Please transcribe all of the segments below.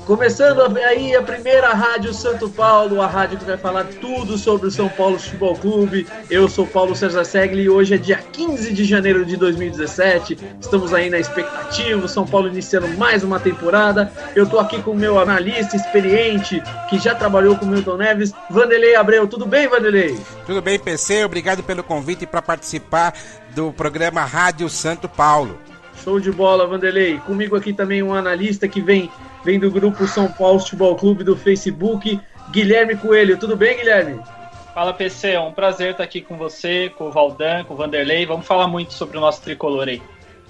Começando aí a primeira Rádio Santo Paulo, a rádio que vai falar tudo sobre o São Paulo Futebol Clube. Eu sou Paulo César Segli e hoje é dia 15 de janeiro de 2017. Estamos aí na expectativa, o São Paulo iniciando mais uma temporada. Eu tô aqui com o meu analista experiente, que já trabalhou com o Milton Neves, Vanderlei Abreu. Tudo bem, Vanderlei? Tudo bem, PC. Obrigado pelo convite para participar do programa Rádio Santo Paulo. Show de bola, Vanderlei. Comigo aqui também um analista que vem do grupo São Paulo Futebol Clube do Facebook, Guilherme Coelho. Tudo bem, Guilherme? Fala, PC. É um prazer estar aqui com você, com o Valdan, com o Vanderlei. Vamos falar muito sobre o nosso tricolor aí.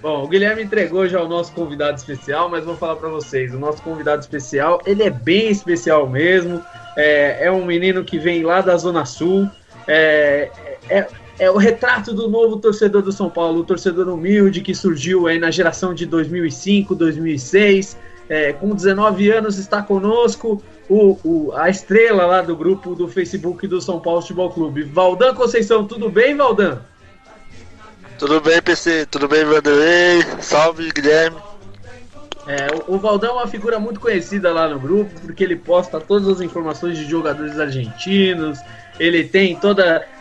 Bom, o Guilherme entregou já o nosso convidado especial, mas vou falar para vocês. O nosso convidado especial, ele é bem especial mesmo. É um menino que vem lá da Zona Sul. É o retrato do novo torcedor do São Paulo, o torcedor humilde que surgiu aí na geração de 2005, 2006. Com 19 anos está conosco a estrela lá do grupo do Facebook do São Paulo Futebol Clube. Valdan Conceição, tudo bem, Valdan? Tudo bem, PC, tudo bem, Vanderlei? Salve, Guilherme. O Valdan é uma figura muito conhecida lá no grupo, porque ele posta todas as informações de jogadores argentinos, ele tem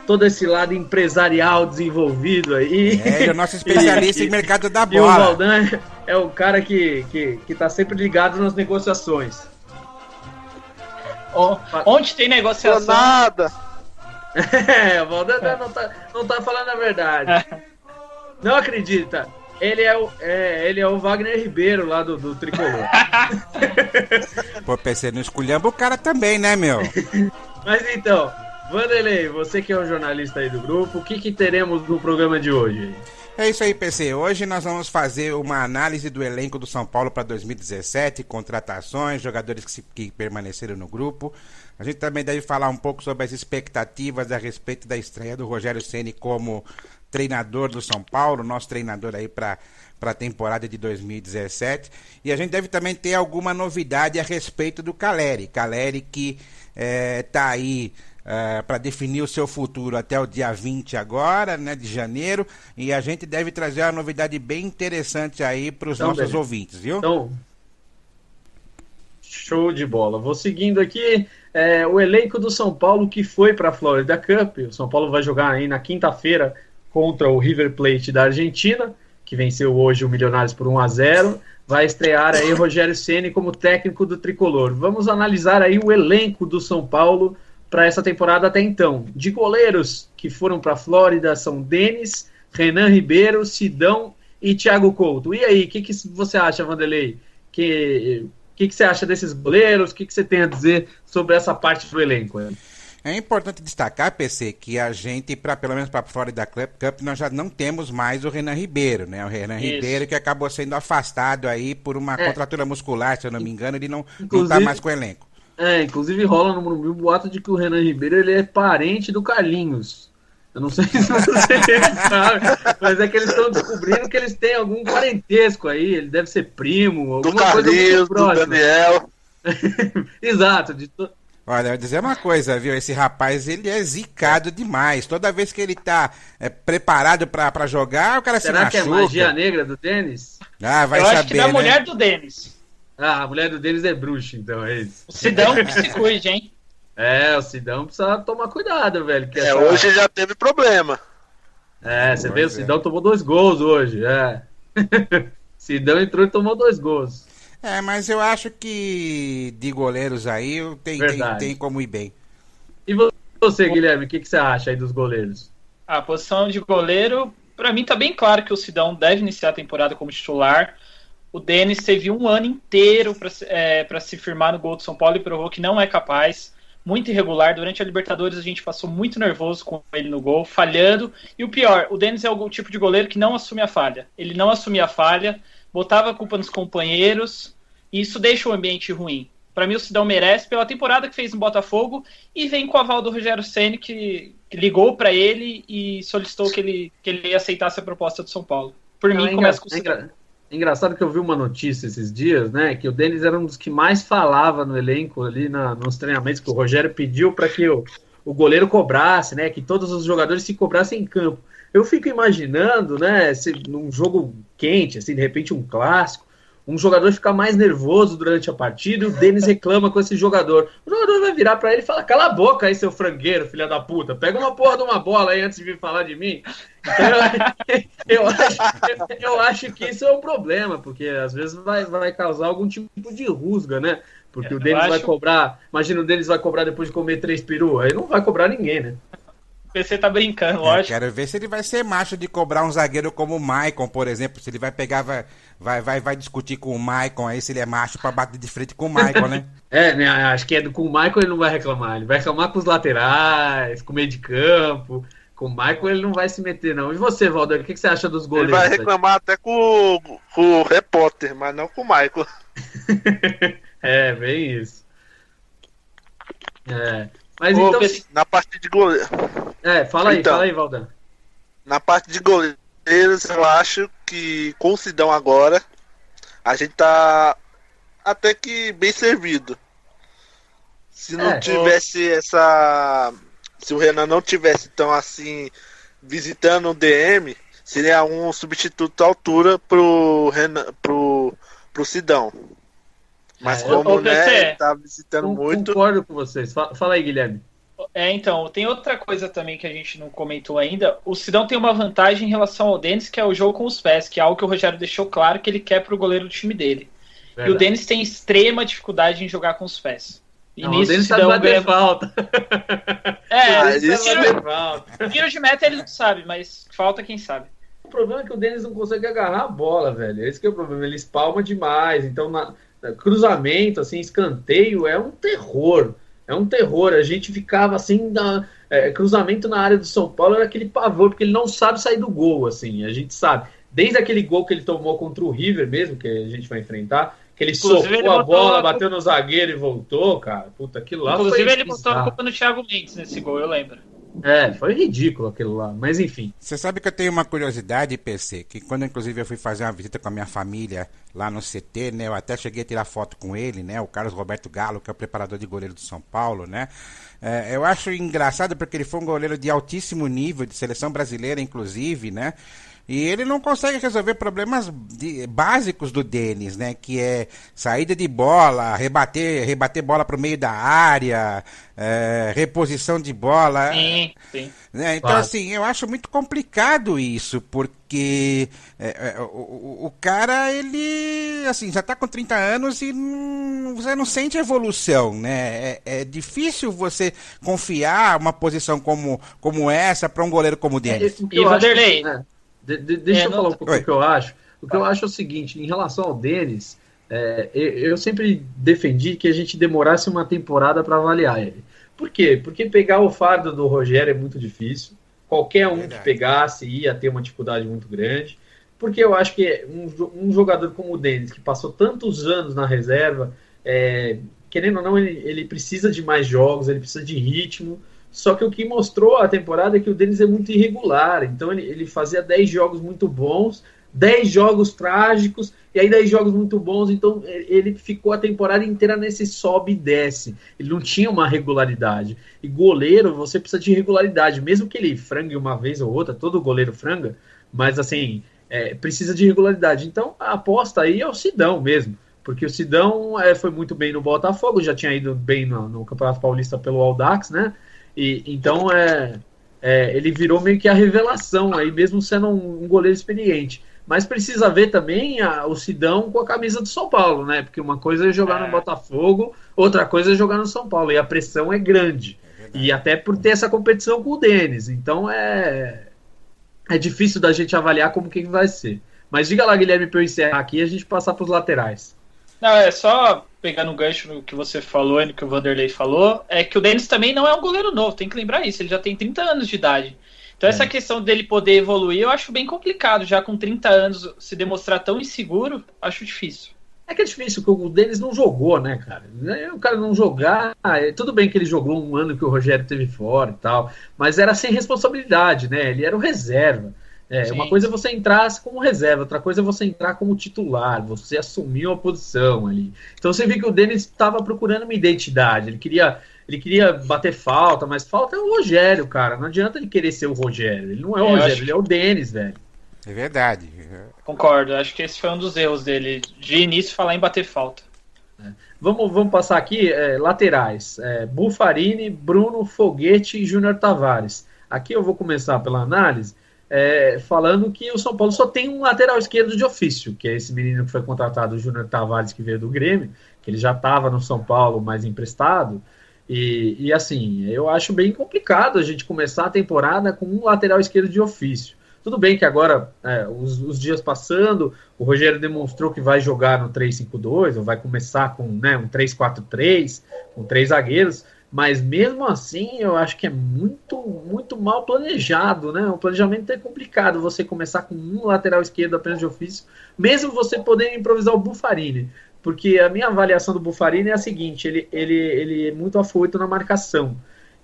todo esse lado empresarial desenvolvido aí. Ele é o nosso especialista em mercado da bola. E o Valdan é o cara que tá sempre ligado nas negociações. Onde tem negociação? Nada. O Valdan não tá falando a verdade. Não acredita. Ele é o Wagner Ribeiro lá do Tricolor. Pô, PC, não esculhamba o cara também, né, meu? Mas então, Vanderlei, você que é o jornalista aí do grupo, o que teremos no programa de hoje? É isso aí, PC. Hoje nós vamos fazer uma análise do elenco do São Paulo para 2017, contratações, jogadores que permaneceram no grupo. A gente também deve falar um pouco sobre as expectativas a respeito da estreia do Rogério Ceni como treinador do São Paulo, nosso treinador aí para a temporada de 2017. E a gente deve também ter alguma novidade a respeito do Caleri. Caleri que está aí para definir o seu futuro até o dia 20 agora, né, de janeiro, e a gente deve trazer uma novidade bem interessante aí para os nossos ouvintes, viu? Então, show de bola. Vou seguindo aqui o elenco do São Paulo que foi para a Florida Cup. O São Paulo vai jogar aí na quinta-feira contra o River Plate da Argentina, que venceu hoje o Milionários por 1-0. Vai estrear aí Rogério Ceni como técnico do Tricolor. Vamos analisar aí o elenco do São Paulo para essa temporada até então. De goleiros que foram para a Flórida são Denis, Renan Ribeiro, Sidão e Thiago Couto. E aí, o que você acha, Vanderlei? O que você acha desses goleiros? O que você tem a dizer sobre essa parte do elenco? É importante destacar, PC, que a gente, pelo menos para a Florida Cup, nós já não temos mais o Renan Ribeiro, né? O Renan Ribeiro que acabou sendo afastado aí por uma contratura muscular, se eu não me engano, ele não está mais com o elenco. Inclusive rola no Morumbi o boato de que o Renan Ribeiro ele é parente do Carlinhos. Eu não sei se você sabe, mas é que eles estão descobrindo que eles têm algum parentesco aí, ele deve ser primo, alguma do coisa muito próxima. Do Daniel. Exato. Olha, eu vou dizer uma coisa, viu? Esse rapaz, ele é zicado demais. Toda vez que ele tá preparado pra jogar, o cara se machuca. Será que é magia negra do Denis? Ah, vai eu saber, acho que da mulher do Denis. A mulher do Denis é bruxa, então, é isso. O Sidão que se cuide, hein? O Sidão precisa tomar cuidado, velho. Que hoje já teve problema. Você vê, o Sidão tomou 2 gols hoje, Sidão entrou e tomou 2 gols. Mas eu acho que de goleiros aí tem como ir bem. E você, Guilherme, o que você acha aí dos goleiros? A posição de goleiro, pra mim tá bem claro que o Sidão deve iniciar a temporada como titular. O Denis teve um ano inteiro para se firmar no gol do São Paulo e provou que não é capaz. Muito irregular. Durante a Libertadores a gente passou muito nervoso com ele no gol, falhando. E o pior, o Denis é o tipo de goleiro que não assume a falha. Ele não assumia a falha, botava a culpa nos companheiros, e isso deixa o ambiente ruim. Para mim o Sidão merece pela temporada que fez no Botafogo e vem com o aval do Rogério Ceni que ligou para ele e solicitou que ele aceitasse a proposta do São Paulo. Por mim, começa com o Sidão. Engraçado que eu vi uma notícia esses dias, né, que o Denis era um dos que mais falava no elenco ali nos treinamentos, que o Rogério pediu para que o goleiro cobrasse, né, que todos os jogadores se cobrassem em campo. Eu fico imaginando, né, num jogo quente, assim, de repente um clássico, um jogador fica mais nervoso durante a partida e o Denis reclama com esse jogador. O jogador vai virar pra ele e falar: cala a boca aí, seu frangueiro, filha da puta. Pega uma porra de uma bola aí antes de vir falar de mim. Então, eu acho que isso é um problema, porque às vezes vai causar algum tipo de rusga, né? Porque o Denis vai cobrar. Imagina, o Denis vai cobrar depois de comer 3 peru. Aí não vai cobrar ninguém, né? O PC tá brincando, lógico. Quero ver se ele vai ser macho de cobrar um zagueiro como o Maicon, por exemplo. Se ele vai pegar, vai discutir com o Maicon aí, se ele é macho pra bater de frente com o Maicon, né? Né? Acho que com o Maicon ele não vai reclamar. Ele vai reclamar com os laterais, com o meio de campo. Com o Maicon ele não vai se meter, não. E você, Valdir, o que você acha dos goleiros? Ele vai reclamar até com o repórter, mas não com o Michael. Bem isso. Mas então... Na parte de goleiro... fala aí, Valdir. Na parte de goleiros, eu acho que com o Sidão agora, a gente tá até que bem servido. Se não tivesse essa... Se o Renan não tivesse tão assim visitando o DM, seria um substituto à altura pro Renan, pro Sidão. Mas como né, tá visitando muito. Concordo com vocês. Fala aí, Guilherme. Então, tem outra coisa também que a gente não comentou ainda. O Sidão tem uma vantagem em relação ao Denis, que é o jogo com os pés, que é algo que o Rogério deixou claro que ele quer pro goleiro do time dele. Verdade. E o Denis tem extrema dificuldade em jogar com os pés. E não, nisso o Denis sabe bater falta. Tiro de meta ele não sabe, mas falta quem sabe. O problema é que o Denis não consegue agarrar a bola, velho. Esse que é o problema. Ele espalma demais. Então, cruzamento, assim, escanteio, é um terror. É um terror. A gente ficava assim, cruzamento na área do São Paulo era aquele pavor, porque ele não sabe sair do gol, assim. A gente sabe. Desde aquele gol que ele tomou contra o River mesmo, que a gente vai enfrentar, que ele socou a bola, bateu no zagueiro e voltou, cara. Puta, aquilo lá inclusive, foi ele botou a culpa no Thiago Mendes nesse gol, eu lembro. Foi ridículo aquilo lá, mas enfim. Você sabe que eu tenho uma curiosidade, PC, que quando inclusive eu fui fazer uma visita com a minha família lá no CT, né, eu até cheguei a tirar foto com ele, né, o Carlos Roberto Galo, que é o preparador de goleiro do São Paulo, né, eu acho engraçado porque ele foi um goleiro de altíssimo nível, de seleção brasileira inclusive, né, e ele não consegue resolver problemas básicos do Denis, né? Que é saída de bola, rebater bola para o meio da área, reposição de bola. Sim. Né? Então, assim, eu acho muito complicado isso, porque o cara, ele assim, já está com 30 anos e você não sente evolução, né? É difícil você confiar uma posição como essa para um goleiro como o Denis. E Vanderlei... Deixa eu falar um pouco o que eu acho. O que eu acho é o seguinte, em relação ao Denis, eu sempre defendi que a gente demorasse uma temporada para avaliar ele. Por quê? Porque pegar o fardo do Rogério é muito difícil. Qualquer um que pegasse ia ter uma dificuldade muito grande. Porque eu acho que um jogador como o Denis, que passou tantos anos na reserva, querendo ou não, ele precisa de mais jogos, ele precisa de ritmo. Só que o que mostrou a temporada é que o Denis é muito irregular. Então ele fazia 10 jogos muito bons, 10 jogos trágicos, e aí 10 jogos muito bons. Então ele ficou a temporada inteira nesse sobe e desce. Ele não tinha uma regularidade. E goleiro, você precisa de regularidade. Mesmo que ele frangue uma vez ou outra, todo goleiro franga, mas assim, precisa de regularidade. Então a aposta aí é o Sidão mesmo. Porque o Sidão foi muito bem no Botafogo, já tinha ido bem no Campeonato Paulista pelo Audax, né? E, então ele virou meio que a revelação aí, mesmo sendo um goleiro experiente. Mas precisa ver também o Sidão com a camisa do São Paulo, né? Porque uma coisa é jogar no Botafogo, outra coisa é jogar no São Paulo. E a pressão é grande. E até por ter essa competição com o Denis. Então é difícil da gente avaliar como que vai ser. Mas diga lá, Guilherme, para eu encerrar aqui e a gente passar para os laterais. Não, é só pegando o gancho no que você falou e no que o Vanderlei falou, é que o Denis também não é um goleiro novo, tem que lembrar isso, ele já tem 30 anos de idade. Então essa questão dele poder evoluir, eu acho bem complicado, já com 30 anos se demonstrar tão inseguro, acho difícil. É que é difícil, porque o Denis não jogou, né, cara? O cara não jogar, tudo bem que ele jogou um ano que o Rogério teve fora e tal, mas era sem responsabilidade, né? Ele era o reserva. Uma coisa é você entrar como reserva, outra coisa é você entrar como titular, você assumir uma posição ali. Então você vê que o Denis estava procurando uma identidade, ele queria bater falta, mas falta é o Rogério, cara. Não adianta ele querer ser o Rogério, ele não é o Rogério, ele é o Denis, velho. É verdade. Concordo, acho que esse foi um dos erros dele, de início falar em bater falta. Vamos passar aqui, laterais. Buffarini, Bruno, Foguete e Júnior Tavares. Aqui eu vou começar pela análise, falando que o São Paulo só tem um lateral esquerdo de ofício, que é esse menino que foi contratado, o Júnior Tavares, que veio do Grêmio, que ele já estava no São Paulo, mas emprestado. E assim, eu acho bem complicado a gente começar a temporada com um lateral esquerdo de ofício. Tudo bem que agora, os dias passando, o Rogério demonstrou que vai jogar no 3-5-2, ou vai começar com um 3-4-3, com 3 zagueiros, mas mesmo assim eu acho que é muito, muito mal planejado, né? O planejamento é complicado, você começar com um lateral esquerdo apenas de ofício, mesmo você podendo improvisar o Buffarini, porque a minha avaliação do Buffarini é a seguinte, ele é muito afoito na marcação.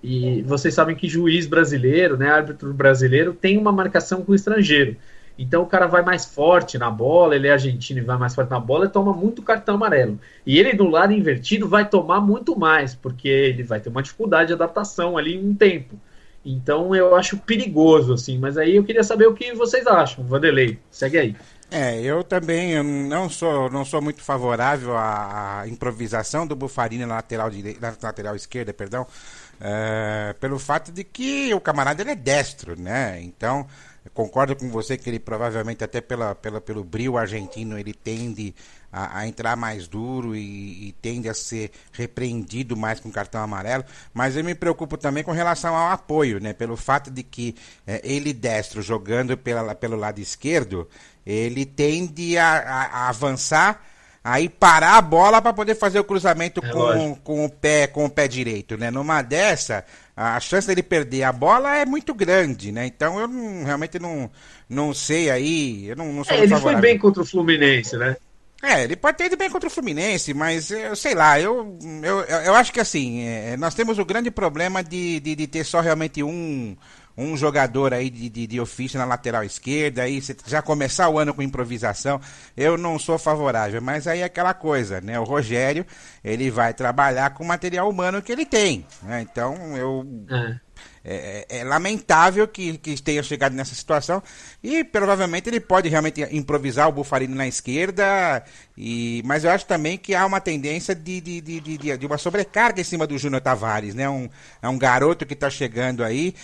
E vocês sabem que juiz brasileiro, né, árbitro brasileiro, tem uma marcação com o estrangeiro. Então o cara vai mais forte na bola, ele é argentino e vai mais forte na bola e toma muito cartão amarelo. E ele do lado invertido vai tomar muito mais, porque ele vai ter uma dificuldade de adaptação ali em um tempo. Então eu acho perigoso, assim. Mas aí eu queria saber o que vocês acham. Vanderlei, segue aí. Eu também não sou muito favorável à improvisação do Buffarini na lateral esquerda, perdão. Pelo fato de que o camarada ele é destro, né? Então, eu concordo com você que ele provavelmente até pelo brio argentino ele tende a entrar mais duro e tende a ser repreendido mais com cartão amarelo, mas eu me preocupo também com relação ao apoio, né? Pelo fato de que ele destro jogando pelo lado esquerdo, ele tende a avançar, aí parar a bola para poder fazer o cruzamento com o pé direito, né? Numa dessa, a chance dele perder a bola é muito grande, né? Então eu realmente não sei aí, eu não sou ele favorável. foi bem contra o Fluminense, né? Ele pode ter ido bem contra o Fluminense, mas eu sei lá, eu acho que assim, nós temos o grande problema de ter só realmente um jogador aí de ofício na lateral esquerda, aí você já começar o ano com improvisação, eu não sou favorável, mas aí é aquela coisa, né? O Rogério, ele vai trabalhar com o material humano que ele tem, né? Então é lamentável que tenha chegado nessa situação e provavelmente ele pode realmente improvisar o Buffarini na esquerda, mas eu acho também que há uma tendência de uma sobrecarga em cima do Júnior Tavares, né? É um garoto que está chegando aí.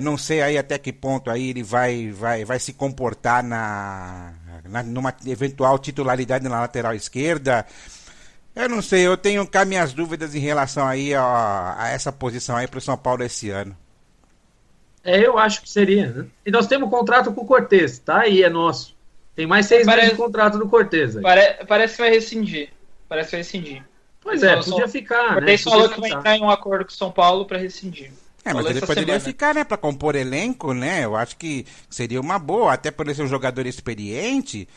Não sei aí até que ponto aí ele vai se comportar numa eventual titularidade na lateral esquerda. Eu não sei, eu tenho cá minhas dúvidas em relação aí a essa posição aí para o São Paulo esse ano. Eu acho que seria, né? E nós temos um contrato com o Cortez, tá? Aí é nosso. Tem mais 6 meses de contrato do Cortez. Parece que vai rescindir. Pois podia ficar, né? O Cortez falou que vai entrar em um acordo com o São Paulo para rescindir. Mas ele poderia ficar, né, para compor elenco, né? Eu acho que seria uma boa, até por ele ser um jogador experiente,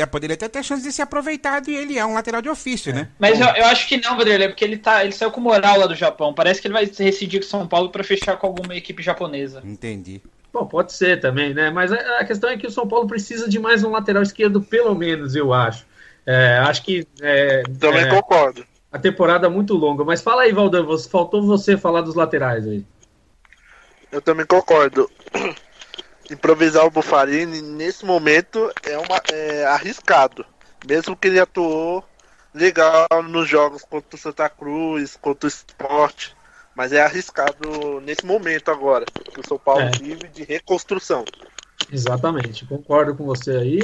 poderia até ter chance de ser aproveitado e ele é um lateral de ofício, né? Mas eu acho que não, Vanderlei, porque ele saiu com moral lá do Japão. Parece que ele vai rescindir com São Paulo para fechar com alguma equipe japonesa. Entendi. Bom, pode ser também, né? Mas a questão é que o São Paulo precisa de mais um lateral esquerdo, pelo menos, eu acho. Acho que... Também concordo. A temporada é muito longa. Mas fala aí, Valdan, faltou você falar dos laterais aí. Eu também concordo. Improvisar o Buffarini nesse momento é arriscado. Mesmo que ele atuou legal nos jogos contra o Santa Cruz, contra o Sport. Mas é arriscado nesse momento agora, que o São Paulo vive de reconstrução. Exatamente, concordo com você aí.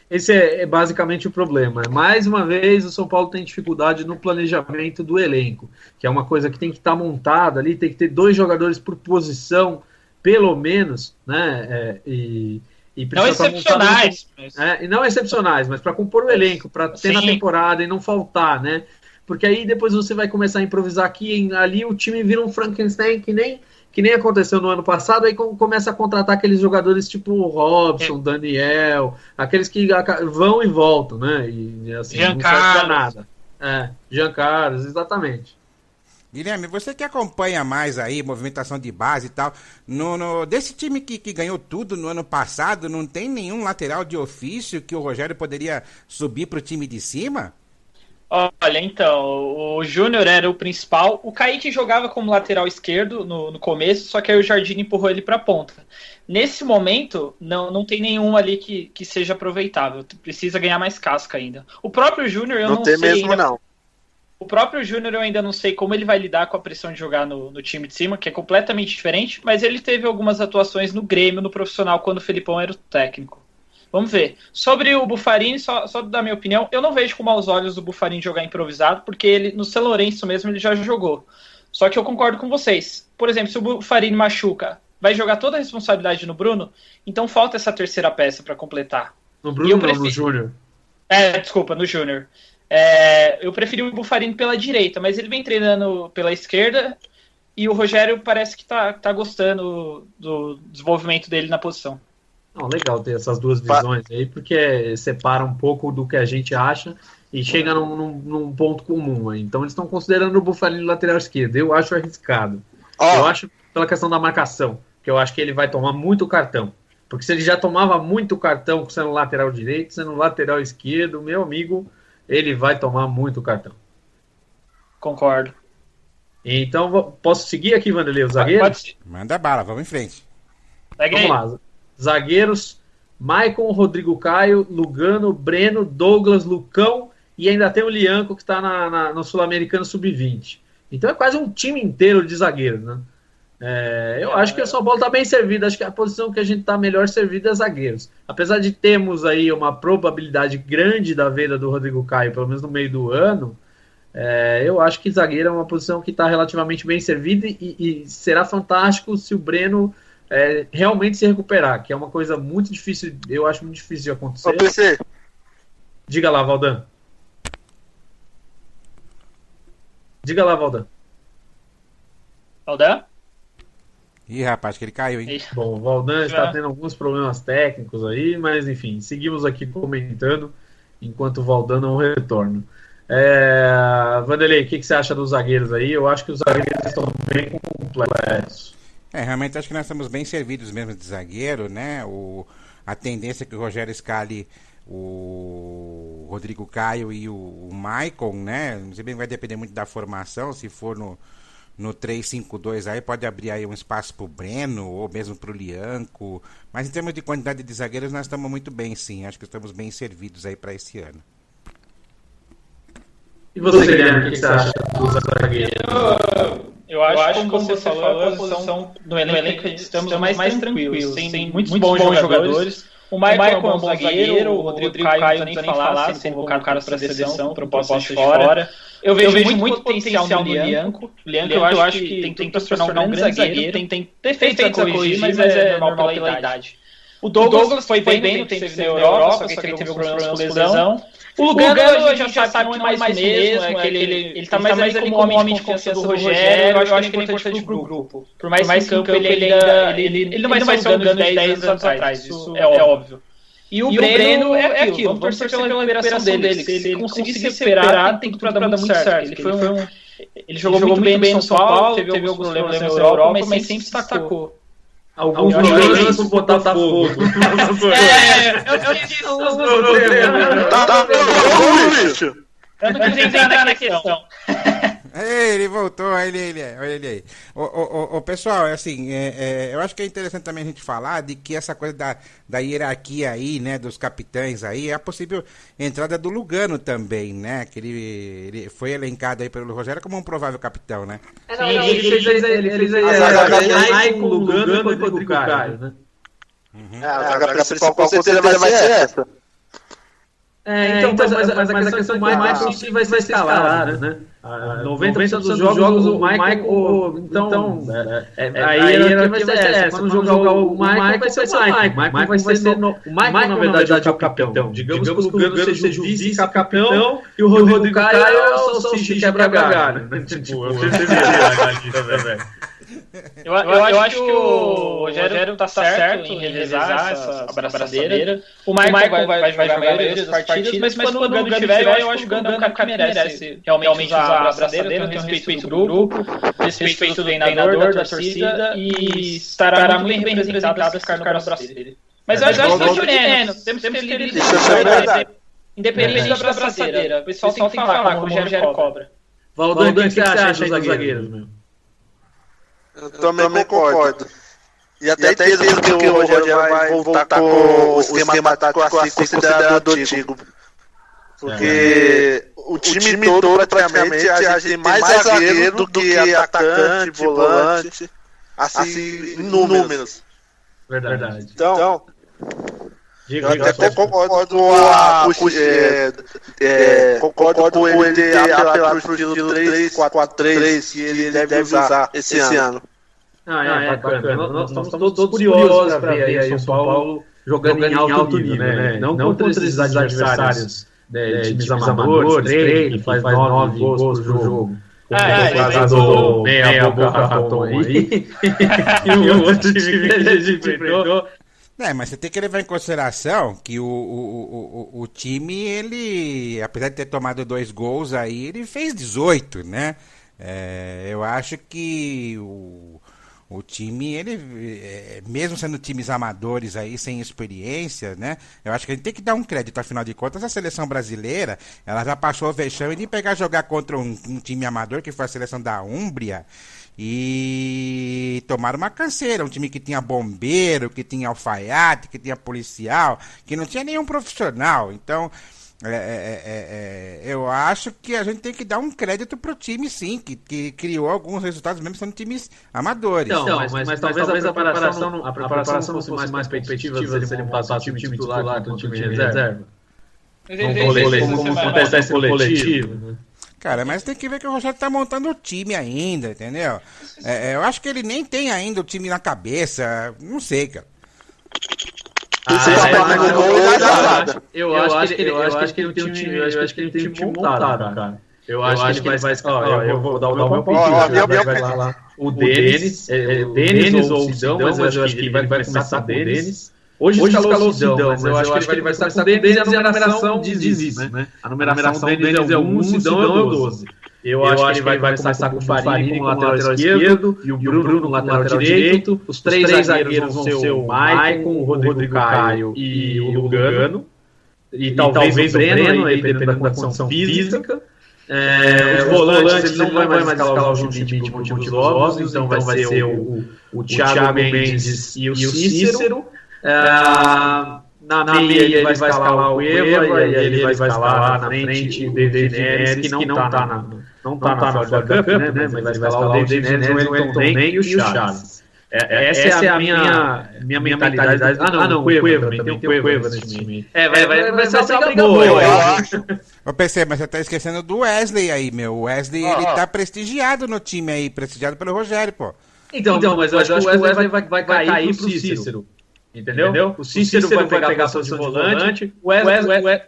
Esse é basicamente o problema. Mais uma vez, o São Paulo tem dificuldade no planejamento do elenco, que é uma coisa que tem que estar montada ali, tem que ter 2 jogadores por posição, pelo menos, né? E não excepcionais. E não excepcionais, mas para compor o elenco, para ter na temporada e não faltar, né? Porque aí depois você vai começar a improvisar aqui e ali o time vira um Frankenstein que nem aconteceu no ano passado, aí começa a contratar aqueles jogadores tipo o Robson, Daniel, aqueles que vão e voltam, né? E assim, não serve nada. Jean Carlos, exatamente. Guilherme, você que acompanha mais aí, movimentação de base e tal, desse time que ganhou tudo no ano passado, não tem nenhum lateral de ofício que o Rogério poderia subir para o time de cima? Olha, então, o Júnior era o principal. O Kaique jogava como lateral esquerdo no começo, só que aí o Jardim empurrou ele para a ponta. Nesse momento, não tem nenhum ali que seja aproveitável. Precisa ganhar mais casca ainda. O próprio Júnior, eu não sei mesmo, ainda. não. O próprio Júnior eu ainda não sei como ele vai lidar com a pressão de jogar no time de cima, que é completamente diferente, mas ele teve algumas atuações no Grêmio, no profissional, quando o Felipão era o técnico. Vamos ver. Sobre o Buffarini, só dar minha opinião, eu não vejo com maus olhos o Buffarini jogar improvisado, porque ele, no São Lourenço mesmo, ele já jogou. Só que eu concordo com vocês. Por exemplo, se o Buffarini machuca, vai jogar toda a responsabilidade no Bruno, então falta essa terceira peça para completar. No Bruno ou no Júnior? Desculpa, no Júnior. Eu preferi o Buffarini pela direita, mas ele vem treinando pela esquerda e o Rogério parece que tá gostando do desenvolvimento dele na posição. Não, legal ter essas duas visões aí, porque separa um pouco do que a gente acha e chega num ponto comum aí. Então eles estão considerando o Buffarini lateral esquerdo. Eu acho arriscado. Eu acho pela questão da marcação, que eu acho que ele vai tomar muito cartão. Porque se ele já tomava muito cartão sendo lateral direito, sendo lateral esquerdo, meu amigo, ele vai tomar muito cartão. Concordo. Então, posso seguir aqui, Vanderlei, o zagueiro? Pode ser. Manda bala, vamos em frente. Vamos lá. Zagueiros, Maicon, Rodrigo Caio, Lugano, Breno, Douglas, Lucão e ainda tem o Lianco que está no Sul-Americano Sub-20. Então é quase um time inteiro de zagueiros, né? Eu acho que o São Paulo está bem servido. Acho que a posição que a gente está melhor servido é zagueiros. Apesar de termos aí uma probabilidade grande da venda do Rodrigo Caio, pelo menos no meio do ano, eu acho que zagueiro é uma posição que está relativamente bem servida e será fantástico se o Breno realmente se recuperar, que é uma coisa muito difícil, eu acho muito difícil de acontecer. Ô, PC. Diga lá, Valdan. Valdan? Ih, rapaz, que ele caiu, hein? Bom, o Valdan está tendo alguns problemas técnicos aí, mas enfim, seguimos aqui comentando enquanto o Valdan não retorna. Vanderlei, o que você acha dos zagueiros aí? Eu acho que os zagueiros estão bem completos. Realmente acho que nós estamos bem servidos mesmo de zagueiro, né? A tendência é que o Rogério escale o Rodrigo Caio e o Maicon, né? Se bem que vai depender muito da formação, se for no 3-5-2 aí, pode abrir aí um espaço pro Breno, ou mesmo pro Lianco, mas em termos de quantidade de zagueiros nós estamos muito bem, sim, acho que estamos bem servidos aí para esse ano. E você, Guilherme, o que você acha dos zagueiros? Eu acho, como você falou, a posição no elenco estamos mais tranquilos, tem muitos bons jogadores. O Maicon é um bom zagueiro, o Rodrigo Caio não precisa nem falar, sendo convocado para a seleção, proposta de fora. Eu vejo muito potencial no Lianco. O Lianco eu acho que tem tudo para se tornar um grande zagueiro, tem defeitos a corrigir, mas é normal pela idade. O Douglas foi bem no tempo que esteve na Europa, só que ele teve alguns problemas com lesão. O Lugano a gente já sabe que não é mais o mesmo, ele tá mais ali como homem de confiança do Rogério, eu acho que ele é importante pro grupo. Por mais que em campo ele não vai ser o Lugano de 10 anos atrás, isso é óbvio. E o Breno é aquilo, vamos torcer pela recuperação dele, se ele conseguir se recuperar, tem tudo pra dar muito certo. Ele jogou muito bem no São Paulo, teve alguns problemas na Europa, mas sempre se destacou. Alguns problemas por botar fogo. Eu disse isso. Eu não quis entrar na questão. Ele voltou, olha ele aí. Pessoal, assim, eu acho que é interessante também a gente falar de que essa coisa da hierarquia aí, né, dos capitães aí, é a possível entrada do Lugano também, né, que ele foi elencado aí pelo Rogério como um provável capitão, né? Ele fez aí Maicon, Lugano e Rodrigo Caio, né? A principal com certeza vai ser essa. Mas a questão mais vai ser escalado, né? 90% dos jogos o Michael. Então, aí vai ser essa. Quando jogar o Michael, vai ser o Michael. O Michael, na verdade, é o capitão. Digamos que o Lugano seja o vice-capitão e o Rodrigo Caio é o salsicha quebra-galho. Tipo, eu percebi. Eu acho que o Rogério tá certo em revezar essa abraçadeira. O Michael vai jogar a maioria das partidas, mas quando o Lugano tiver, eu acho que o Lugano é um cara que merece realmente usar a abraçadeira, tem respeito do grupo, respeito do treinador, da torcida e estará muito bem representado esse cara no braço dele. Mas eu acho que é o Jureno, temos que ter líderes. Independente da braçadeira. O pessoal tem que falar como o Rogério cobra. Valdan, o que você acha dos zagueiros, meu? Eu também concordo. E até entendo que o Rogério vai voltar com o esquema tático assim considerado antigo. Porque o time todo, praticamente, a gente tem mais zagueiro do que atacante, volante, assim, em números. Verdade. Então, Diga, eu até concordo com ele ter apelado pro estilo 3-4-3 que ele deve usar esse ano. Bacana. Nós estamos todos curiosos para ver aí o São Paulo jogando em alto nível, né? Não contra esses adversários de times amadores, que faz 9 gols por jogo. O meia boca raton aí. E o outro time que a gente enfrentou. Mas você tem que levar em consideração que o time, ele, apesar de ter tomado 2 gols aí, ele fez 18, né? Eu acho que o time, ele, mesmo sendo times amadores aí, sem experiência, né? Eu acho que a gente tem que dar um crédito, afinal de contas, a seleção brasileira, ela já passou o vexame de jogar contra um time amador, que foi a seleção da Úmbria, e tomaram uma canseira, um time que tinha bombeiro, que tinha alfaiate, que tinha policial, que não tinha nenhum profissional. Então, eu acho que a gente tem que dar um crédito pro time, sim, que criou alguns resultados, mesmo sendo times amadores. Mas talvez a preparação não fosse mais competitiva se ele montasse o time titular com o time de reserva. Como acontece no coletivo, né? Cara, mas tem que ver que o Rogério tá montando o time ainda, entendeu? Eu acho que ele nem tem ainda o time na cabeça. Não sei, cara. Eu acho que ele tem um time montado, cara. Eu acho que ele vai. Eu vou dar o meu palpite. O Denis ou o Sidão, mas eu acho que ele vai começar com o Denis. Hoje escalou o Sidão, mas eu acho que ele vai estar com o Denis e a numeração diz isso, né? A numeração do Denis é o 1, o Sidão é o 12. Eu acho que ele vai começar com o Farini como lateral esquerdo e o Bruno no lateral direito. Os 3 zagueiros vão ser o Maicon, o Rodrigo Caio e o Lugano. E talvez o Breno, aí, dependendo da condição física. Os volantes, ele não vai mais escalar o Schmidt por motivos óbvios, então vai ser o Thiago Mendes e o Cícero. Na meia ele vai escalar o Cueva e ele vai escalar na frente o David Neres, que não tá na Florida Cup, né? Mas vai escalar o David Neres, o Wellington Nem e o Charles. Essa é a minha mentalidade. Não, o Cueva, tem o Cueva nesse time. Vai ser uma briga boa, eu acho. Eu pensei, mas você tá esquecendo do Wesley aí, meu. O Wesley, ele tá prestigiado no time aí, prestigiado pelo Rogério, pô. Então, mas eu acho que o Wesley vai cair pro Cícero. Entendeu? O Cícero vai pegar a posição de volante. O Wesley.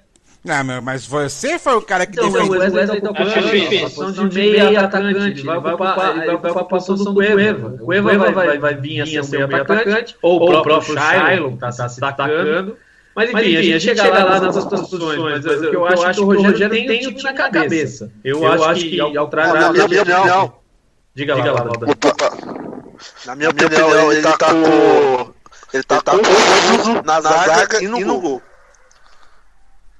Não, mas você foi o cara que o Wesley tá ocupando a posição de meia atacante. Ele vai ocupar a posição do Cueva. O Cueva vai vir a ser o meia atacante. Ou o próprio Shailon tá se destacando. Mas enfim, a gente chega lá nessas posições. Mas eu acho que o Rogério tem o time na cabeça. Eu acho que ao contrário. Não. Diga lá, Valdan. Na minha opinião, ele tá confuso na zaga e no gol.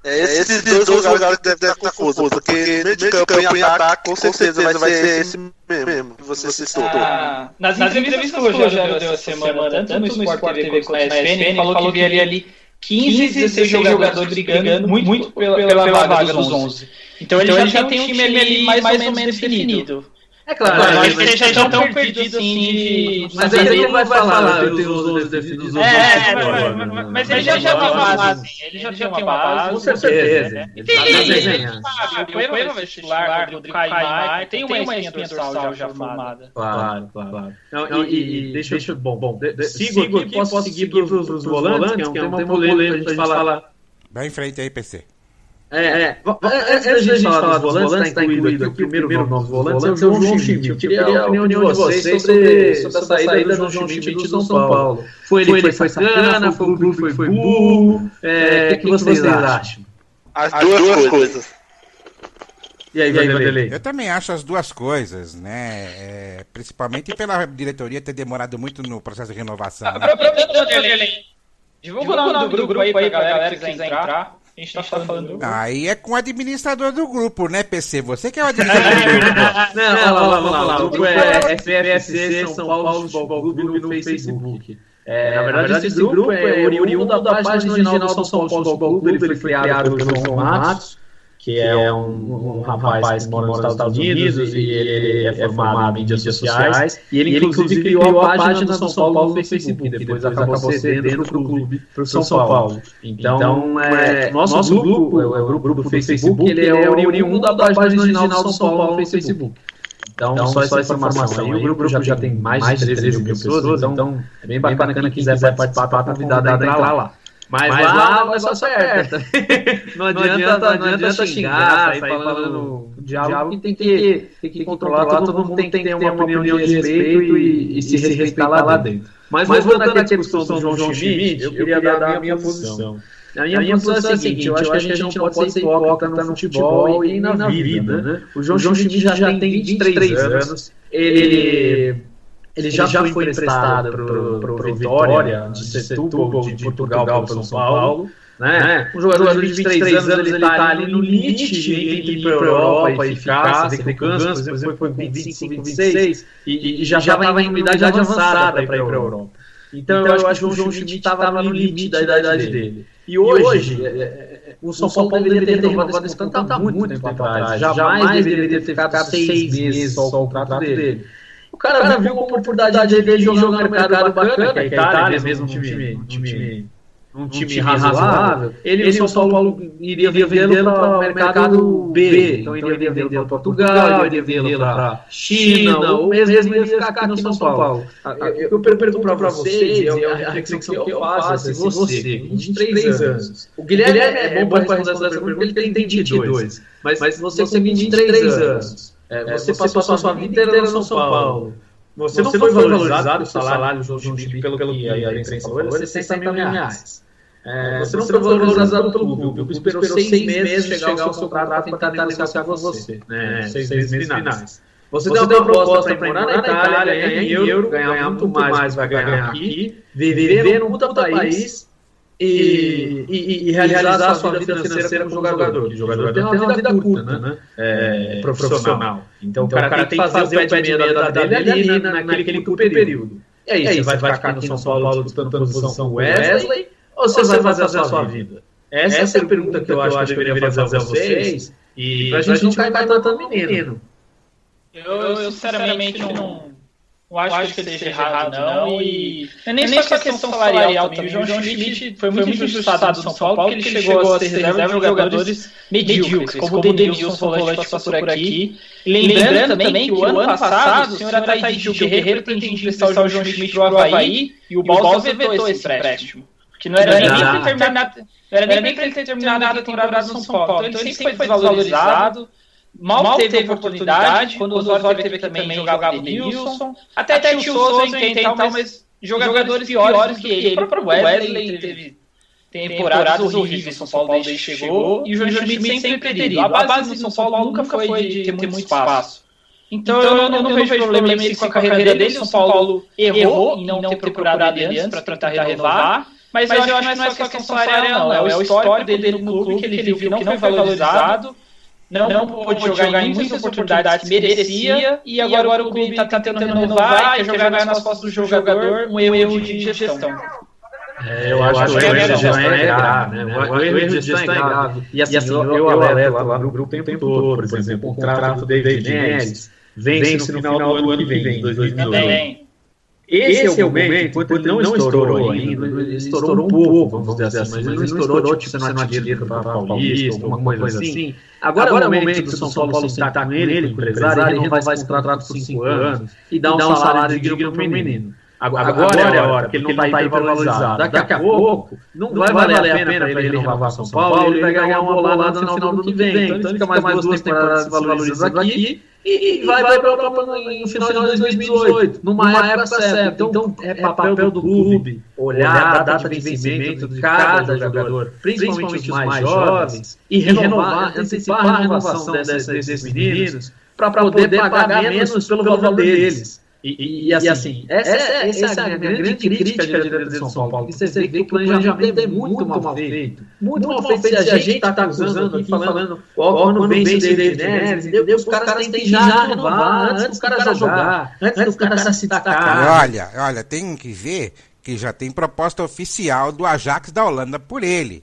Esses dois jogadores que devem estar confusos, porque meio de campo e ataque com certeza vai ser esse mesmo que você citou. Nas entrevistas que o Rogério deu essa semana, tanto no Sport TV quanto na ESPN, ele falou que via ali 15, 16 jogadores brigando muito pela vaga dos 11. Então ele já tem um time ali mais ou menos definido. É claro, eles já estão perdidos assim. Mas ele não vai falar, eu tenho os 11 definidos. Mas ele já tem uma base. Ele já tem uma base. Com certeza. O Cueva vai titular, o Rodrigo Caio, tem uma espinha dorsal já formada. Claro. E deixa eu. Bom, sigo aqui, posso seguir para os volantes, que é um tema polêmico pra gente falar. Vai em frente aí, PC. Antes da gente falar dos volantes, está incluído aqui o primeiro nome dos volantes, é o João Schmidt. Eu queria a opinião de vocês sobre a saída do João Schmidt do São Paulo. Foi ele que foi sacana, foi o clube que foi burro? O que vocês acham? As duas coisas. E aí, Vanderlei? Eu também acho as duas coisas, né? Principalmente pela diretoria ter demorado muito no processo de renovação. Divulga o nome do grupo aí pra galera que quiser entrar. A gente tá falando. Aí é com o administrador do grupo, né, PC? Você que é o administrador do grupo. Não, vamos lá. O grupo é FFC São Paulo Futebol Clube no Facebook. Na verdade, esse grupo é oriundo da página original do São Paulo Futebol Clube. Ele foi criado pelo João Matos, que é um rapaz que mora nos Estados Unidos e ele é formado em mídias sociais. E ele, inclusive, criou a página do São Paulo no Facebook, depois acabou cedendo para o clube, para o São Paulo. Então, nosso grupo, o grupo do Facebook, ele é oriundo da página original do São Paulo no Facebook. Então, só essa informação aí. O grupo já tem mais de 13 mil pessoas, então é bem bacana quem quiser participar, tá convidado a entrar lá. Mas lá o negócio aperta. Não adianta xingar, sair falando diálogo, que tem que controlar, todo mundo tem que ter uma opinião de respeito e se respeitar lá dentro. Mas voltando aqui à discussão do João Schmidt, eu queria dar a minha posição. A minha posição é a seguinte, eu acho que a gente não pode ser hipócrita no futebol e na vida, né? O João Schmidt já tem 23 anos, ele já foi emprestado para o Vitória, de Setúbal, de Portugal, pelo São Paulo. Né? Um jogador de 23 anos, ele está ali no limite entre ir para a Europa e ficar. Você vê que o Ganso, por exemplo, foi com 25, 26 e já estava em idade avançada para ir para a Europa. Então eu acho que o João Schmidt estava no limite da idade dele. E hoje, o São Paulo deveria ter renovado esse contrato há muito tempo atrás. Jamais deveria ter ficado 6 meses só o contrato dele. O cara viu uma oportunidade dele de jogar no mercado bacana, que é a Itália, mesmo um time razoável. Ele e o São Paulo iria vendê-lo para o mercado B. Então iria vendê-lo para Portugal, iria vendê-lo para China, ou mesmo iria ficar aqui no São Paulo. Eu pergunto para vocês, a reflexão que eu faço, se você, com 23 anos, o Guilherme é bom para responder essa pergunta, ele tem 22, mas você com 23 anos, você passou a sua vida inteira no São Paulo. Você não foi valorizado o salário do João Schmidt, pelo que a imprensa falou, ele é 60 mil reais. Você não foi valorizado pelo clube. O clube esperou 6 meses chegar ao seu contrato para tentar negociar com você. 6 meses finais. Você deu uma proposta para ir morar na Itália, ganhar em euro, ganhar muito mais vai ganhar aqui, viver num puta país e realizar a sua vida financeira como jogador. O jogador tem uma vida curta, né? Profissional. Então o cara tem que fazer o pé de meia da dele ali naquele curto período. E aí, você vai ficar aqui no São Paulo disputando posição com o Wesley, ou você vai fazer a sua vida? Essa é a pergunta que eu acho que eu deveria fazer a vocês, e pra gente não cair tanto menino. Eu sinceramente não acho que ele seja errado, não. E nem só a questão salarial também. O João Schmidt foi muito injustiçado no São Paulo, porque ele chegou a ser reserva de jogadores medíocres, como o Denilson Volante passou por aqui. Lembrando também que o ano passado, o senhor Ataíde Guerreiro pretendia emprestar o João Schmidt para o Avaí, e o Balsa vetou esse empréstimo. Que não era nem para ele ter terminado a temporada no São Paulo. Então ele sempre foi desvalorizado. Mal teve oportunidade, quando o Osório teve também jogava o Denilson, até tinha o Souza e tal, mas jogadores piores do que ele. O próprio Wesley teve temporadas horríveis no São Paulo desde que chegou, e o João Schmidt sempre preterido. A base do São Paulo nunca foi de ter muito espaço. Então eu não vejo problema nele com a carreira dele. O São Paulo errou em não ter procurado ele antes para tentar renovar, mas eu acho que não é só questão salarial, não. É o histórico dele no clube, que ele viu que não foi valorizado, não pôde jogar em muitas oportunidades que merecia, e agora o clube está tentando renovar e quer jogar nas costas do jogador, um erro de gestão. Eu acho que o erro de gestão é grave, né? O erro de gestão é grave. E assim, eu alerto lá no grupo o tempo todo, por exemplo, o contrato do David Neres vence no final do ano que vem, 2018. Esse é o momento, enquanto ele não estourou ainda, ele estourou um pouco, vamos dizer assim, mas ele não estourou tipo sendo artilheiro para Paulista, alguma coisa assim. Agora é o momento do São Paulo sentar com ele, com o empresário, ele renovar esse contrato por 5 anos e dar um salário digno para o menino. Agora é a hora, porque ele não está hipervalorizado. Daqui a pouco, não vai valer a pena para ele renovar São Paulo, ele vai ganhar uma bolada no final do ano que vem. Então ele fica mais 2 temporadas valorizadas aqui e vai para a Europa no final de 2018, numa época certa. Então é papel do clube olhar a data de vencimento de cada jogador, principalmente os mais jovens, e renovar, antecipar a renovação desses meninos para poder pagar menos pelo valor deles. E assim, essa é a grande crítica à diretoria do São Paulo, porque você vê que o planejamento é muito mal feito. Muito mal feito. Se a gente está acusando aqui, falando, quando vence o David Neres, entendeu? Os caras têm que já renovar antes do cara jogar, antes do cara se destacar. Olha, tem que ver que já tem proposta oficial do Ajax da Holanda por ele.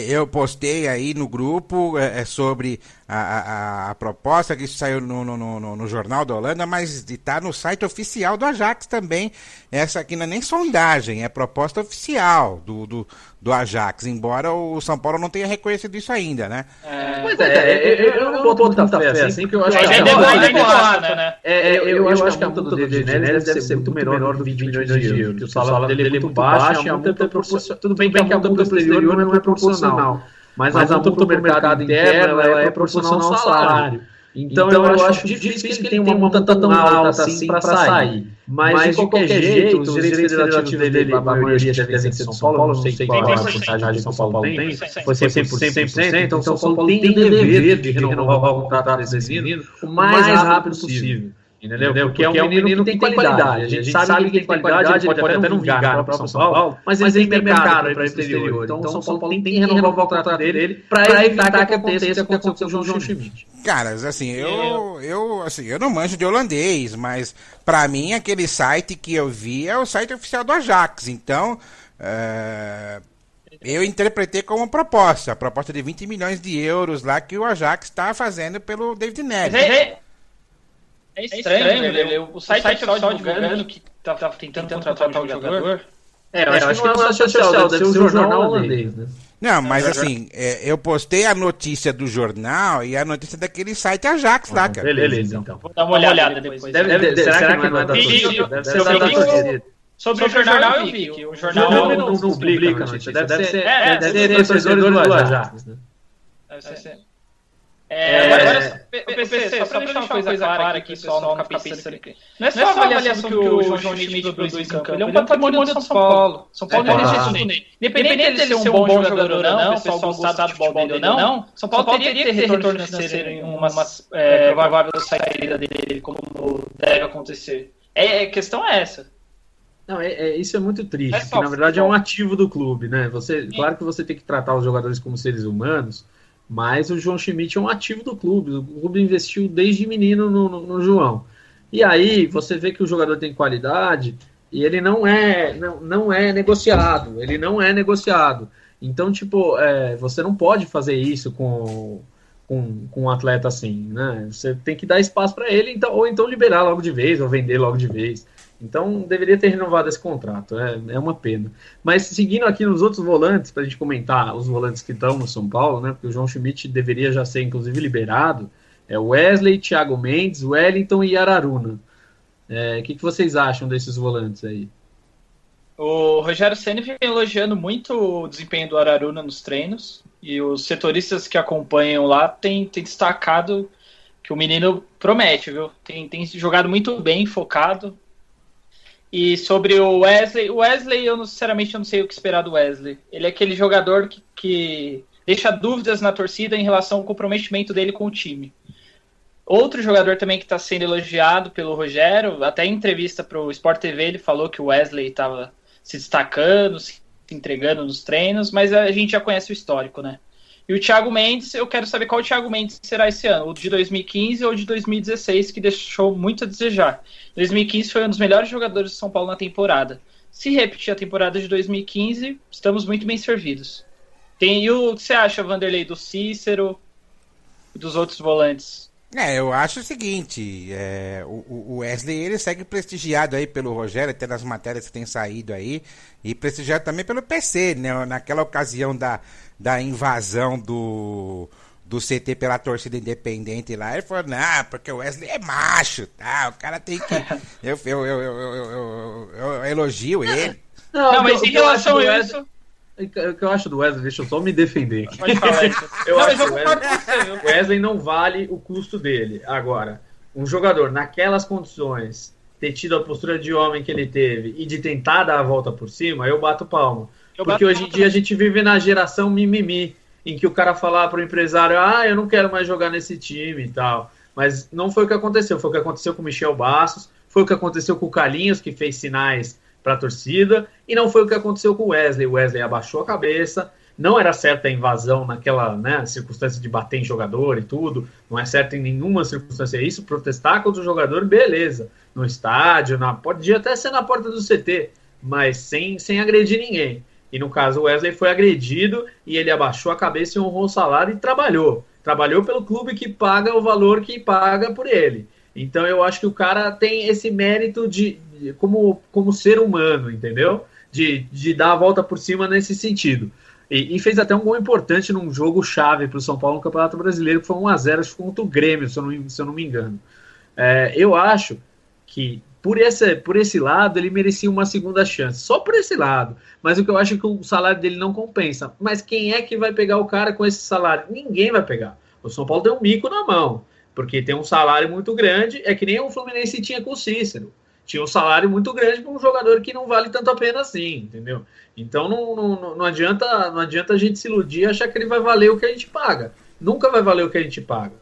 Eu postei aí no grupo sobre a proposta que saiu no Jornal da Holanda, mas está no site oficial do Ajax também. Essa aqui não é nem sondagem, é proposta oficial do Ajax, embora o São Paulo não tenha reconhecido isso ainda, né? Eu não boto muita fé assim, porque eu acho que eu acho que a multa do David Neres deve ser muito menor do que 20 milhões de euros, porque o salário dele é muito baixo e a multa é proporcional. Tudo bem que a multa para o exterior não é proporcional, mas a multa para o mercado interno ela é proporcional ao salário. Então eu acho difícil que ele tenha uma multa tão alta assim para sair. Mas de qualquer jeito, os direitos federativos dele, a maioria deve ser de São Paulo, não sei qual a porcentagem que São Paulo tem, foi 100%, então São Paulo tem o dever de renovar o contrato desse menino o mais rápido possível. Entendeu? Porque é um menino que tem qualidade. A gente sabe que ele tem qualidade, ele pode até não vingar no próprio São Paulo, mas ele tem mercado para o exterior. Então o São Paulo tem que renovar o contrato dele para evitar que aconteça o que aconteceu com o João Schmidt. Caras, assim, eu não manjo de holandês, mas para mim aquele site que eu vi é o site oficial do Ajax. Então, eu interpretei como proposta, a proposta de 20 milhões de euros lá que o Ajax está fazendo pelo David Neres. É estranho, o site oficial divulgando que tá tentando contratar o jogador. Eu acho que não é social, deve ser um jornal holandês, né? Não, mas assim, eu postei a notícia do jornal e a notícia daquele site Ajax lá, cara. Beleza, então. Vou dar uma olhada depois. Será que não é da torcida? Deve ser da torcida. Sobre o jornal eu vi que o jornal não publica a notícia. Deve ser torcedores do Ajax, né? Deve ser. Agora, PC, só pra deixar uma coisa clara aqui, pessoal, não ficar pensando aqui. Não é só a avaliação que o João Schmidt produz em campo, ele é um patrimônio do São Paulo. São Paulo não existe nele. Independente dele ser um bom jogador ou não, o pessoal gostar do futebol dele ou não, São Paulo teria que ter retorno financeiro em uma provável saída dele, como deve acontecer. A questão é essa. Não, isso é muito triste, porque na verdade é um ativo do clube, né? Claro que você tem que tratar os jogadores como seres humanos, mas o João Schmidt é um ativo do clube. O clube investiu desde menino no João. E aí você vê que o jogador tem qualidade e ele não é negociado. Ele não é negociado. Então, você não pode fazer isso com um atleta assim, né? Você tem que dar espaço para ele, ou então liberar logo de vez, ou vender logo de vez. Então, deveria ter renovado esse contrato. É uma pena. Mas, seguindo aqui nos outros volantes, para a gente comentar os volantes que estão no São Paulo, né? Porque o João Schmidt deveria já ser, inclusive, liberado. É Wesley, Thiago Mendes, Wellington e Araruna. O que vocês acham desses volantes aí? O Rogério Ceni vem elogiando muito o desempenho do Araruna nos treinos. E os setoristas que acompanham lá têm destacado que o menino promete, viu? Tem jogado muito bem, focado. E sobre o Wesley, eu sinceramente não sei o que esperar do Wesley. Ele é aquele jogador que deixa dúvidas na torcida em relação ao comprometimento dele com o time. Outro jogador também que está sendo elogiado pelo Rogério, até em entrevista para o Sport TV, ele falou que o Wesley estava se destacando, se entregando nos treinos, mas a gente já conhece o histórico, né? E o Thiago Mendes, eu quero saber qual o Thiago Mendes será esse ano, o de 2015 ou de 2016, que deixou muito a desejar. 2015 foi um dos melhores jogadores de São Paulo na temporada. Se repetir a temporada de 2015, estamos muito bem servidos. E o que você acha, Vanderlei, do Cícero e dos outros volantes? Eu acho o seguinte, o Wesley ele segue prestigiado aí pelo Rogério, até nas matérias que tem saído aí, e prestigiado também pelo PC, né? Naquela ocasião da invasão do CT pela torcida independente lá, ele falou, não, porque o Wesley é macho, tá? O cara tem que... eu elogio ele. Não, mas em relação a isso... O que eu acho do Wesley, deixa eu só me defender aqui. Pode falar isso. Eu acho que o Wesley não vale o custo dele. Agora, um jogador naquelas condições, ter tido a postura de homem que ele teve e de tentar dar a volta por cima, eu bato palma. Porque hoje em dia a gente vive na geração mimimi, em que o cara falar para o empresário, eu não quero mais jogar nesse time e tal. Mas não foi o que aconteceu. Foi o que aconteceu com o Michel Bastos, foi o que aconteceu com o Carlinhos, que fez sinais para a torcida, e não foi o que aconteceu com o Wesley. O Wesley abaixou a cabeça, não era certa a invasão naquela, né, circunstância de bater em jogador e tudo, não é certo em nenhuma circunstância isso, protestar contra o jogador, beleza, no estádio, podia até ser na porta do CT, mas sem agredir ninguém. E no caso o Wesley foi agredido e ele abaixou a cabeça e honrou o salário e trabalhou pelo clube que paga o valor que paga por ele. Então eu acho que o cara tem esse mérito como ser humano, entendeu? De dar a volta por cima nesse sentido. E fez até um gol importante num jogo chave para o São Paulo no Campeonato Brasileiro, que foi 1-0, acho que contra o Grêmio, se eu não me engano. Eu acho que por esse lado ele merecia uma segunda chance, só por esse lado. Mas o que eu acho é que o salário dele não compensa. Mas quem é que vai pegar o cara com esse salário? Ninguém vai pegar. O São Paulo tem um mico na mão, porque tem um salário muito grande, é que nem o Fluminense tinha com o Cícero. Tinha um salário muito grande para um jogador que não vale tanto a pena assim, entendeu? Então não adianta a gente se iludir e achar que ele vai valer o que a gente paga. Nunca vai valer o que a gente paga.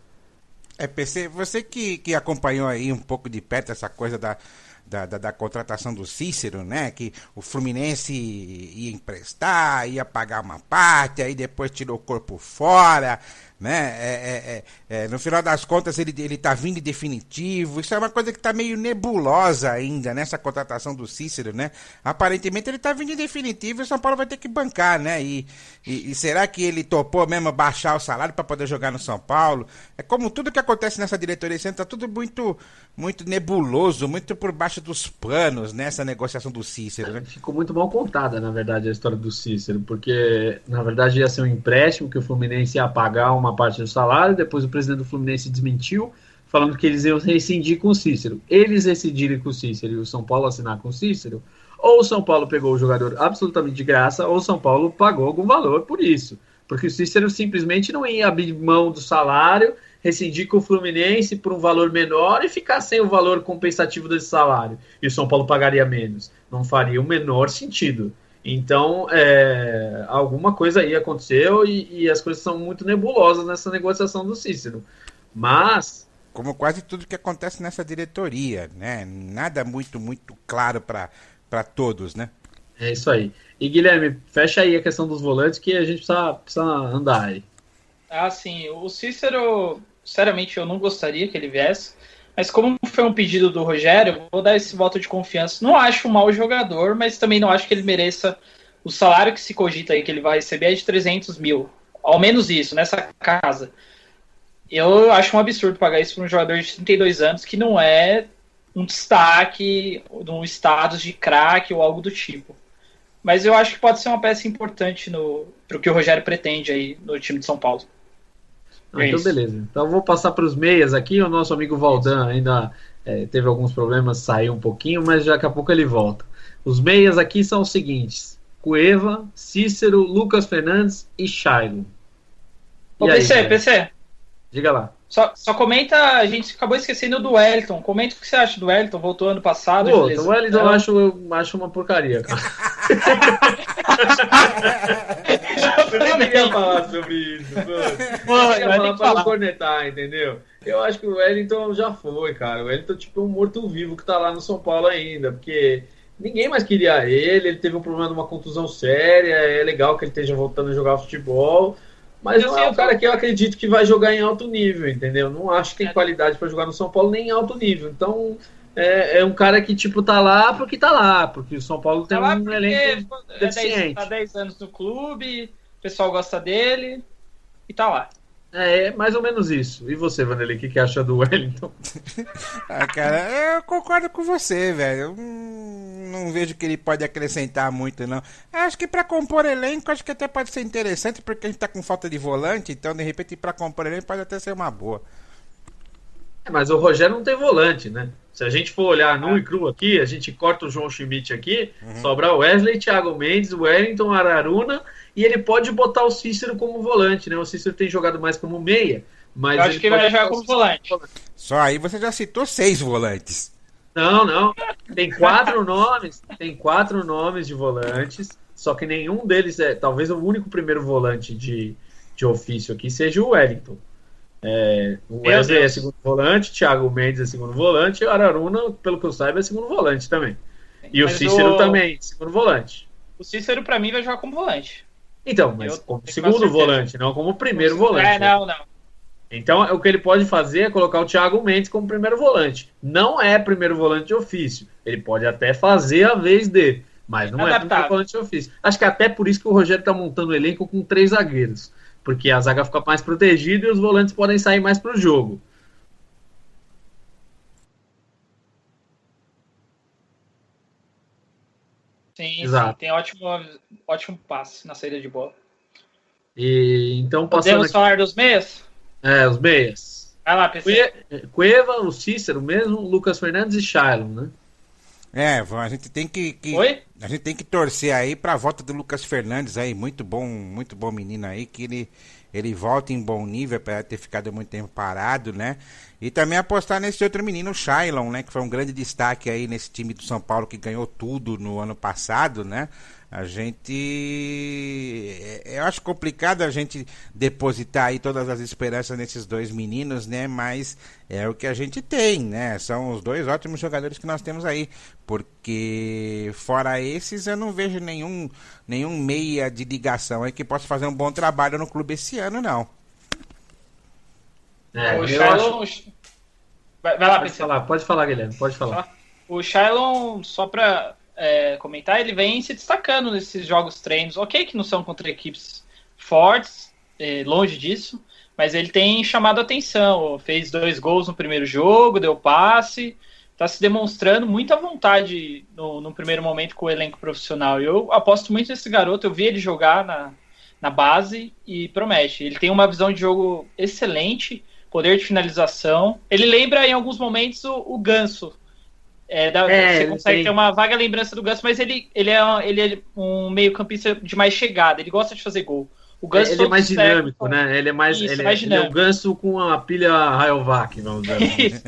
PC, você que acompanhou aí um pouco de perto essa coisa da contratação do Cícero, né? Que o Fluminense ia emprestar, ia pagar uma parte, aí depois tirou o corpo fora, né? No final das contas ele tá vindo em definitivo. Isso é uma coisa que tá meio nebulosa ainda, nessa contratação do Cícero, né? Aparentemente ele tá vindo em definitivo e o São Paulo vai ter que bancar, né? E será que ele topou mesmo baixar o salário para poder jogar no São Paulo? É como tudo que acontece nessa diretoria, tá tudo muito nebuloso, muito por baixo dos panos nessa negociação do Cícero, né? Ficou muito mal contada, na verdade, a história do Cícero, porque na verdade ia ser um empréstimo que o Fluminense ia pagar uma parte do salário, depois o presidente do Fluminense desmentiu, falando que eles iam rescindir com o Cícero. Eles rescindirem com o Cícero e o São Paulo assinar com o Cícero, ou o São Paulo pegou o jogador absolutamente de graça, ou o São Paulo pagou algum valor por isso, porque o Cícero simplesmente não ia abrir mão do salário, rescindir com o Fluminense por um valor menor e ficar sem o valor compensativo desse salário, e o São Paulo pagaria menos. Não faria o menor sentido. Então, alguma coisa aí aconteceu e as coisas são muito nebulosas nessa negociação do Cícero. Mas... como quase tudo que acontece nessa diretoria, né? Nada muito claro para todos, né? É isso aí. E Guilherme, fecha aí a questão dos volantes que a gente precisa andar aí. Sim. O Cícero, sinceramente, eu não gostaria que ele viesse. Mas como foi um pedido do Rogério, eu vou dar esse voto de confiança. Não acho um mau jogador, mas também não acho que ele mereça o salário que se cogita aí, que ele vai receber é de 300 mil. Ao menos isso, nessa casa. Eu acho um absurdo pagar isso para um jogador de 32 anos que não é um destaque, um status de craque ou algo do tipo. Mas eu acho que pode ser uma peça importante para o que o Rogério pretende aí no time de São Paulo. Então beleza, então eu vou passar para os meias aqui. O nosso amigo Valdan ainda teve alguns problemas, saiu um pouquinho, mas daqui a pouco ele volta. Os meias aqui são os seguintes: Cueva, Cícero, Lucas Fernandes e Shailon. Ô, PC, diga lá. Só comenta, a gente acabou esquecendo do Wellington. Comenta o que você acha do Wellington, voltou ano passado. Pô, o Wellington eu acho uma porcaria, cara. Eu nem queria falar sobre isso. Eu queria falar pra não cornetar, entendeu? Eu acho que o Wellington já foi, cara. O Wellington é tipo um morto-vivo que tá lá no São Paulo ainda, porque ninguém mais queria ele teve um problema de uma contusão séria, é legal que ele esteja voltando a jogar futebol, mas não é um cara que eu acredito que vai jogar em alto nível, entendeu? Não acho que tem qualidade para jogar no São Paulo nem em alto nível. Então, é um cara que, tipo, tá lá, porque o São Paulo tem um elenco deficiente. Tá 10 anos no clube, o pessoal gosta dele e tá lá. É mais ou menos isso. E você, Vanderlei, o que acha do Wellington? Cara, eu concordo com você, velho. Eu não vejo que ele pode acrescentar muito, não. Acho que pra compor elenco, acho que até pode ser interessante, porque a gente tá com falta de volante, então, de repente, pra compor elenco pode até ser uma boa. Mas o Rogério não tem volante, né? Se a gente for olhar nu e cru aqui, a gente corta o João Schmidt aqui, sobra o Wesley, Thiago Mendes, Wellington, Araruna, e ele pode botar o Cícero como volante, né? O Cícero tem jogado mais como meia, mas eu acho que ele vai jogar como volante. Só aí você já citou 6 volantes. Não. Tem 4 nomes de volantes, só que nenhum deles talvez o único primeiro volante de ofício aqui seja o Wellington. O Meu Wesley é Deus. segundo volante, Thiago Mendes é segundo volante, e o Araruna, pelo que eu saiba, é segundo volante também. E o Mas Cícero também, segundo volante. O Cícero, pra mim, vai jogar como volante. Então, mas Eu como tenho segundo quase certeza. volante, não como primeiro volante. Não. Então, o que ele pode fazer é colocar o Thiago Mendes como primeiro volante. Não é primeiro volante de ofício. Ele pode até fazer a vez dele, mas não é primeiro volante de ofício. Acho que até por isso que o Rogério está montando o elenco com 3 zagueiros. Porque a zaga fica mais protegida e os volantes podem sair mais para o jogo. Sim, Exato. tem ótimo passe na saída de bola. E então, Podemos falar dos meias? Os meias. Vai lá, PC. Cueva, o Cícero mesmo, Lucas Fernandes e Shailon, né? A gente tem que Oi? a gente tem que torcer aí pra volta do Lucas Fernandes aí, muito bom menino aí, que ele volta em bom nível, para ter ficado muito tempo parado, né? E também apostar nesse outro menino, o Shailon, né? Que foi um grande destaque aí nesse time do São Paulo que ganhou tudo no ano passado, né? Eu acho complicado a gente depositar aí todas as esperanças nesses dois meninos, né? Mas é o que a gente tem, né? São os dois ótimos jogadores que nós temos aí. Porque fora esses eu não vejo nenhum meia de ligação aí que possa fazer um bom trabalho no clube esse ano, não. O Shailon... Vai lá, PC. Pode falar, Guilherme, pode falar. O Shailon, só pra comentar, ele vem se destacando nesses jogos treinos. Ok que não são contra equipes fortes, longe disso, mas ele tem chamado a atenção. Fez 2 gols no primeiro jogo, deu passe, está se demonstrando muita vontade no primeiro momento com o elenco profissional. Eu aposto muito nesse garoto, eu vi ele jogar na base e promete. Ele tem uma visão de jogo excelente, poder de finalização. Ele lembra em alguns momentos o Ganso. Você consegue ter uma vaga lembrança do Ganso, mas ele é um meio-campista de mais chegada. Ele gosta de fazer gol. O Ganso ele é mais dinâmico, né? Ele é mais dinâmico. Ele é o Ganso com a pilha Rayovac, vamos dizer.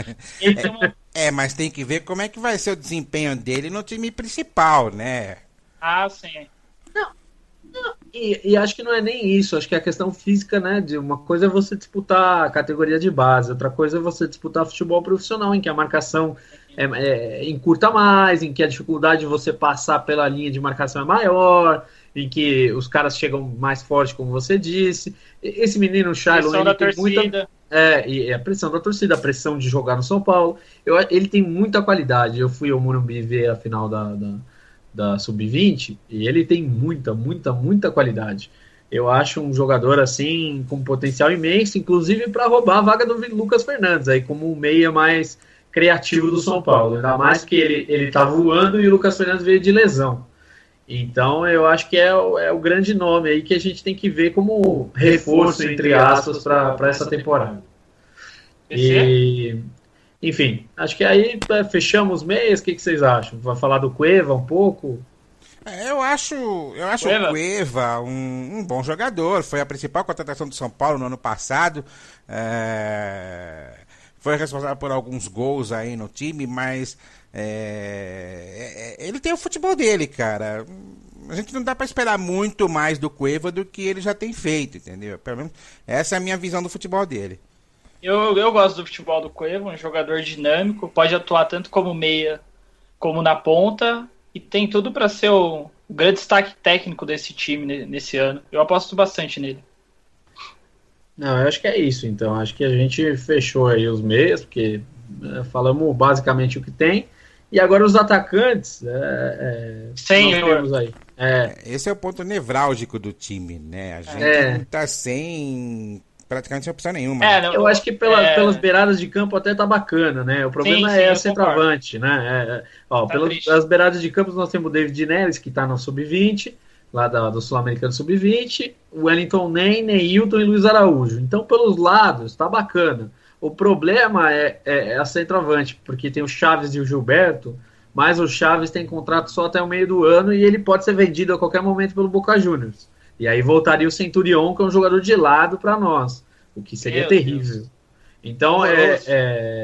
Mas tem que ver como é que vai ser o desempenho dele no time principal, né? Ah, sim. Não, e acho que não é nem isso. Acho que é a questão física, né? De uma coisa é você disputar a categoria de base, outra coisa é você disputar futebol profissional, em que a marcação encurta mais, em que a dificuldade de você passar pela linha de marcação é maior, em que os caras chegam mais forte, como você disse. Esse menino, o Shailon, ele tem muita... E a pressão da torcida, a pressão de jogar no São Paulo. Ele tem muita qualidade. Eu fui ao Morumbi ver a final da Sub-20 e ele tem muita qualidade. Eu acho um jogador assim com potencial imenso, inclusive para roubar a vaga do Lucas Fernandes, aí como um meia mais criativo do São Paulo, ainda mais que ele tá voando e o Lucas Fernandes veio de lesão. Então eu acho que é o grande nome aí que a gente tem que ver como reforço, entre aspas, para essa temporada. E, enfim, acho que aí fechamos meias. O que vocês acham? Vai falar do Cueva um pouco? Eu acho o Cueva um bom jogador. Foi a principal contratação do São Paulo no ano passado. Foi responsável por alguns gols aí no time, mas ele tem o futebol dele, cara. A gente não dá para esperar muito mais do Cueva do que ele já tem feito, entendeu? Pelo menos essa é a minha visão do futebol dele. Eu gosto do futebol do Cueva, um jogador dinâmico, pode atuar tanto como meia como na ponta e tem tudo para ser o grande destaque técnico desse time nesse ano. Eu aposto bastante nele. Não, eu acho que é isso, então. Acho que a gente fechou aí os meias, porque falamos basicamente o que tem. E agora os atacantes, temos aí. Esse é o ponto nevrálgico do time, né? A gente tá praticamente sem opção nenhuma. Eu acho que pelas beiradas de campo até tá bacana, né? O problema é a centroavante, né? Pelas beiradas de campo nós temos o David Neres, que tá no Sub-20, lá do Sul-Americano Sub-20, o Wellington Nem, Neilton e Luiz Araújo. Então, pelos lados, tá bacana. O problema é a centroavante, porque tem o Chaves e o Gilberto, mas o Chaves tem contrato só até o meio do ano e ele pode ser vendido a qualquer momento pelo Boca Juniors. E aí voltaria o Centurion, que é um jogador de lado para nós, o que seria terrível. Deus. Então,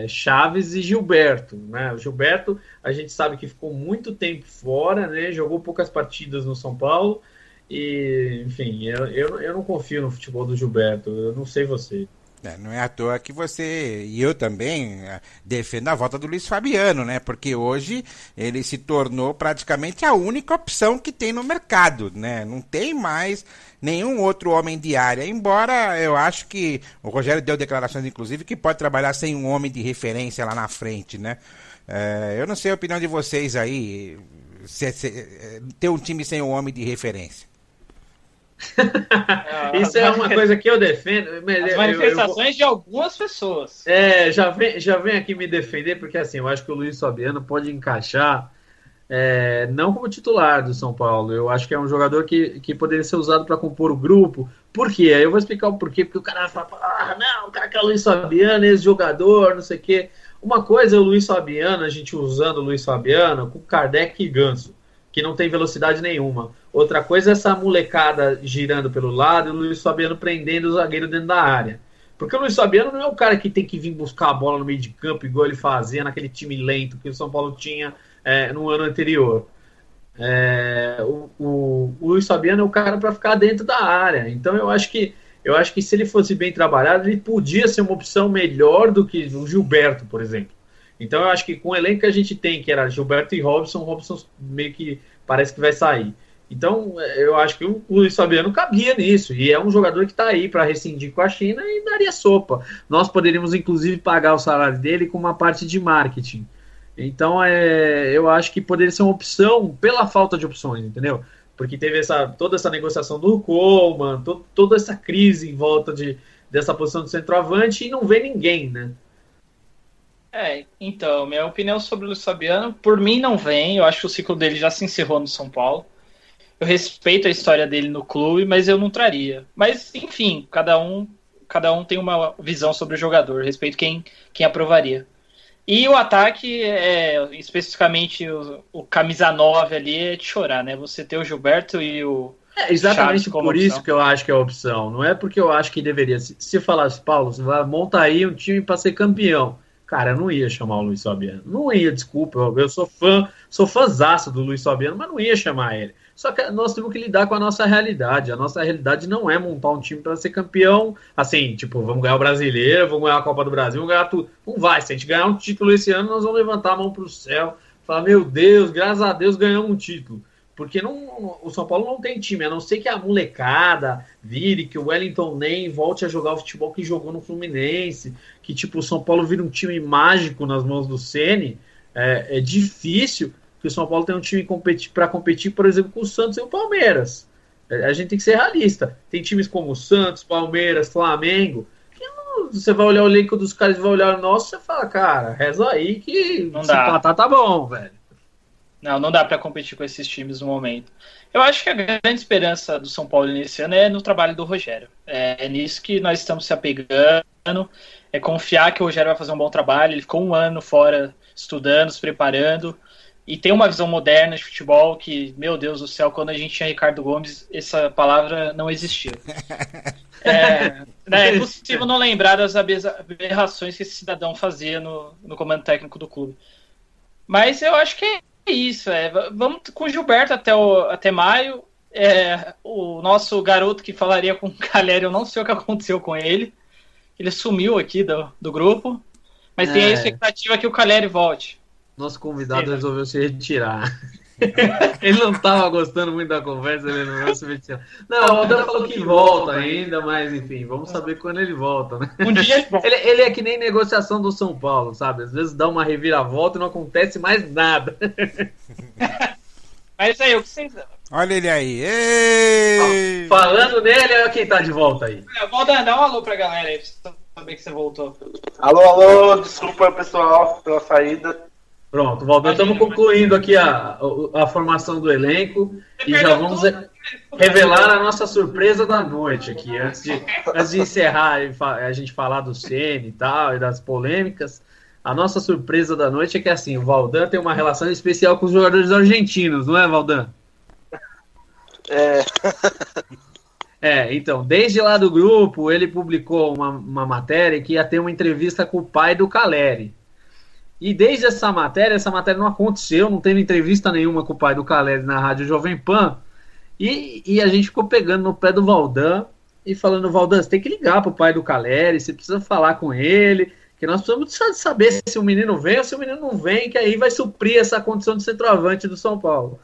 Chaves e Gilberto, né? O Gilberto, a gente sabe que ficou muito tempo fora, né? Jogou poucas partidas no São Paulo e, enfim, eu não confio no futebol do Gilberto, eu não sei você. Não é à toa que você e eu também defendo a volta do Luiz Fabiano, né? Porque hoje ele se tornou praticamente a única opção que tem no mercado, né? Não tem mais nenhum outro homem de área, embora eu acho que o Rogério deu declarações, inclusive, que pode trabalhar sem um homem de referência lá na frente, né? Eu não sei a opinião de vocês aí, ter um time sem um homem de referência. Isso é uma coisa que eu defendo. As manifestações de algumas pessoas. Já vem aqui me defender, porque assim, eu acho que o Luiz Fabiano pode encaixar, não como titular do São Paulo. Eu acho que é um jogador que poderia ser usado para compor o grupo. Por quê? Aí eu vou explicar o porquê, porque o cara vai falar, não, o cara que é o Luiz Fabiano, esse jogador, não sei o quê. Uma coisa é o Luiz Fabiano, a gente usando o Luiz Fabiano com Kardec e Ganso, que não tem velocidade nenhuma. Outra coisa é essa molecada girando pelo lado e o Luiz Fabiano prendendo o zagueiro dentro da área. Porque o Luiz Fabiano não é o cara que tem que vir buscar a bola no meio de campo, igual ele fazia naquele time lento que o São Paulo tinha no ano anterior. O Luiz Fabiano é o cara para ficar dentro da área. Então eu acho que se ele fosse bem trabalhado, ele podia ser uma opção melhor do que o Gilberto, por exemplo. Então eu acho que com o elenco que a gente tem, que era Gilberto e Robson meio que parece que vai sair. Então eu acho que o Luiz Fabiano cabia nisso, e é um jogador que está aí para rescindir com a China e daria sopa. Nós poderíamos inclusive pagar o salário dele com uma parte de marketing. Então eu acho que poderia ser uma opção pela falta de opções, entendeu? Porque teve toda essa negociação do Coleman, toda essa crise em volta dessa posição de centroavante e não vê ninguém, né? Então, minha opinião sobre o Luiz Fabiano, por mim não vem, eu acho que o ciclo dele já se encerrou no São Paulo. Eu respeito a história dele no clube, mas eu não traria. Mas, enfim, cada um tem uma visão sobre o jogador, respeito quem aprovaria. E o ataque, especificamente o camisa 9 ali, é de chorar, né? Você ter o Gilberto e o exatamente por isso que eu acho que é a opção. Não é porque eu acho que deveria. Se falasse, Paulo, você vai montar aí um time para ser campeão. Cara, eu não ia chamar o Luiz Fabiano. Não ia, desculpa. Eu sou fãzaço do Luiz Fabiano, mas não ia chamar ele. Só que nós temos que lidar com a nossa realidade. A nossa realidade não é montar um time para ser campeão, assim, tipo, vamos ganhar o Brasileiro, vamos ganhar a Copa do Brasil, vamos ganhar tudo. Não vai. Se a gente ganhar um título esse ano, nós vamos levantar a mão pro céu, falar, meu Deus, graças a Deus ganhamos um título. Porque o São Paulo não tem time, a não ser que a molecada vire, que o Wellington nem volte a jogar o futebol que jogou no Fluminense, que tipo, o São Paulo vira um time mágico nas mãos do Ceni. É difícil que o São Paulo tenha um time para competir, por exemplo, com o Santos e o Palmeiras. A gente tem que ser realista. Tem times como o Santos, Palmeiras, Flamengo, que você vai olhar o elenco dos caras e vai olhar o nosso, você fala, cara, reza aí que não se dá. empatar tá bom, velho. Não dá para competir com esses times no momento. Eu acho que a grande esperança do São Paulo nesse ano é no trabalho do Rogério. É nisso que nós estamos se apegando, é confiar que o Rogério vai fazer um bom trabalho. Ele ficou um ano fora estudando, se preparando, e tem uma visão moderna de futebol que, meu Deus do céu, quando a gente tinha Ricardo Gomes, essa palavra não existia. É possível não lembrar das aberrações que esse cidadão fazia no comando técnico do clube. Mas eu acho que é isso, vamos com o Gilberto até maio. O nosso garoto que falaria com o Caleri, eu não sei o que aconteceu com ele. Ele sumiu aqui do grupo, mas tem a expectativa que o Caleri volte. Nosso convidado resolveu se retirar. Ele não estava gostando muito da conversa, ele não se retirar. Não, o Aldão falou que volta ainda, mas enfim, vamos saber quando ele volta, né? Um dia ele volta. Ele é que nem negociação do São Paulo, sabe? Às vezes dá uma reviravolta e não acontece mais nada. Mas aí, o que vocês... Olha ele aí. Ei! Falando nele, olha quem tá de volta aí. Valdan, dá um alô pra galera aí, pra saber que você voltou. Alô, desculpa pessoal pela saída. Pronto, Valdan, estamos concluindo aqui a formação do elenco e já vamos revelar a nossa surpresa da noite aqui, antes de encerrar a gente falar do Ceni e tal, e das polêmicas. A nossa surpresa da noite é que assim, o Valdan tem uma relação especial com os jogadores argentinos, não é, Valdan? Então, desde lá do grupo, ele publicou uma matéria que ia ter uma entrevista com o pai do Caleri. E desde essa matéria não aconteceu, não teve entrevista nenhuma com o pai do Caleri na Rádio Jovem Pan. E a gente ficou pegando no pé do Valdan e falando, Valdan, você tem que ligar pro pai do Caleri, você precisa falar com ele, que nós precisamos saber se o menino vem ou se o menino não vem, que aí vai suprir essa condição de centroavante do São Paulo.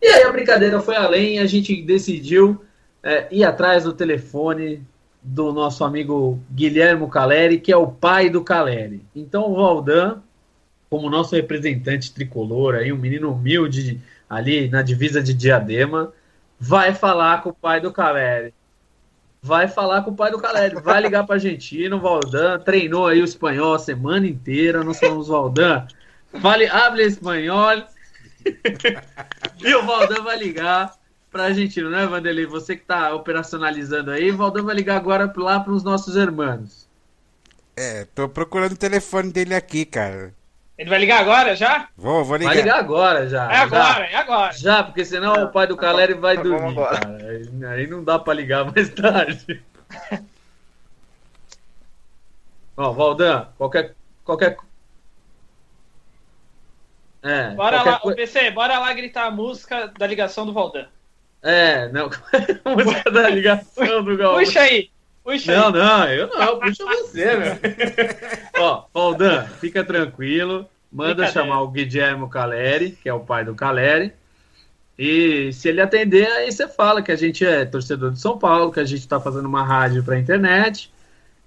E aí a brincadeira foi além, a gente decidiu ir atrás do telefone do nosso amigo Guilhermo Caleri, que é o pai do Caleri. Então o Valdan, como nosso representante tricolor, aí, um menino humilde ali na divisa de Diadema, vai falar com o pai do Caleri. Vai ligar para a Argentina, o Valdan treinou aí o espanhol a semana inteira, nós falamos, Valdan, habla espanhol, e o Valdan vai ligar para a Argentina, né, Vanderlei? Você que está operacionalizando aí, o Valdan vai ligar agora lá para os nossos irmãos. Tô procurando o telefone dele aqui, cara. Ele vai ligar agora já? Vou ligar. Vai ligar agora já. É agora. Já, porque senão o pai do Caleri vai dormir, cara. Aí não dá pra ligar mais tarde. Ó, Valdan, qualquer... Bora lá, PC, bora lá gritar a música da ligação do Valdan. Não, a música da ligação do Galvão. Puxa aí. Eu não, puxa você, meu. Ó, Valdan, fica tranquilo, manda chamar o Guilhermo Caleri, que é o pai do Caleri, e se ele atender, aí você fala que a gente é torcedor de São Paulo, que a gente tá fazendo uma rádio pra internet,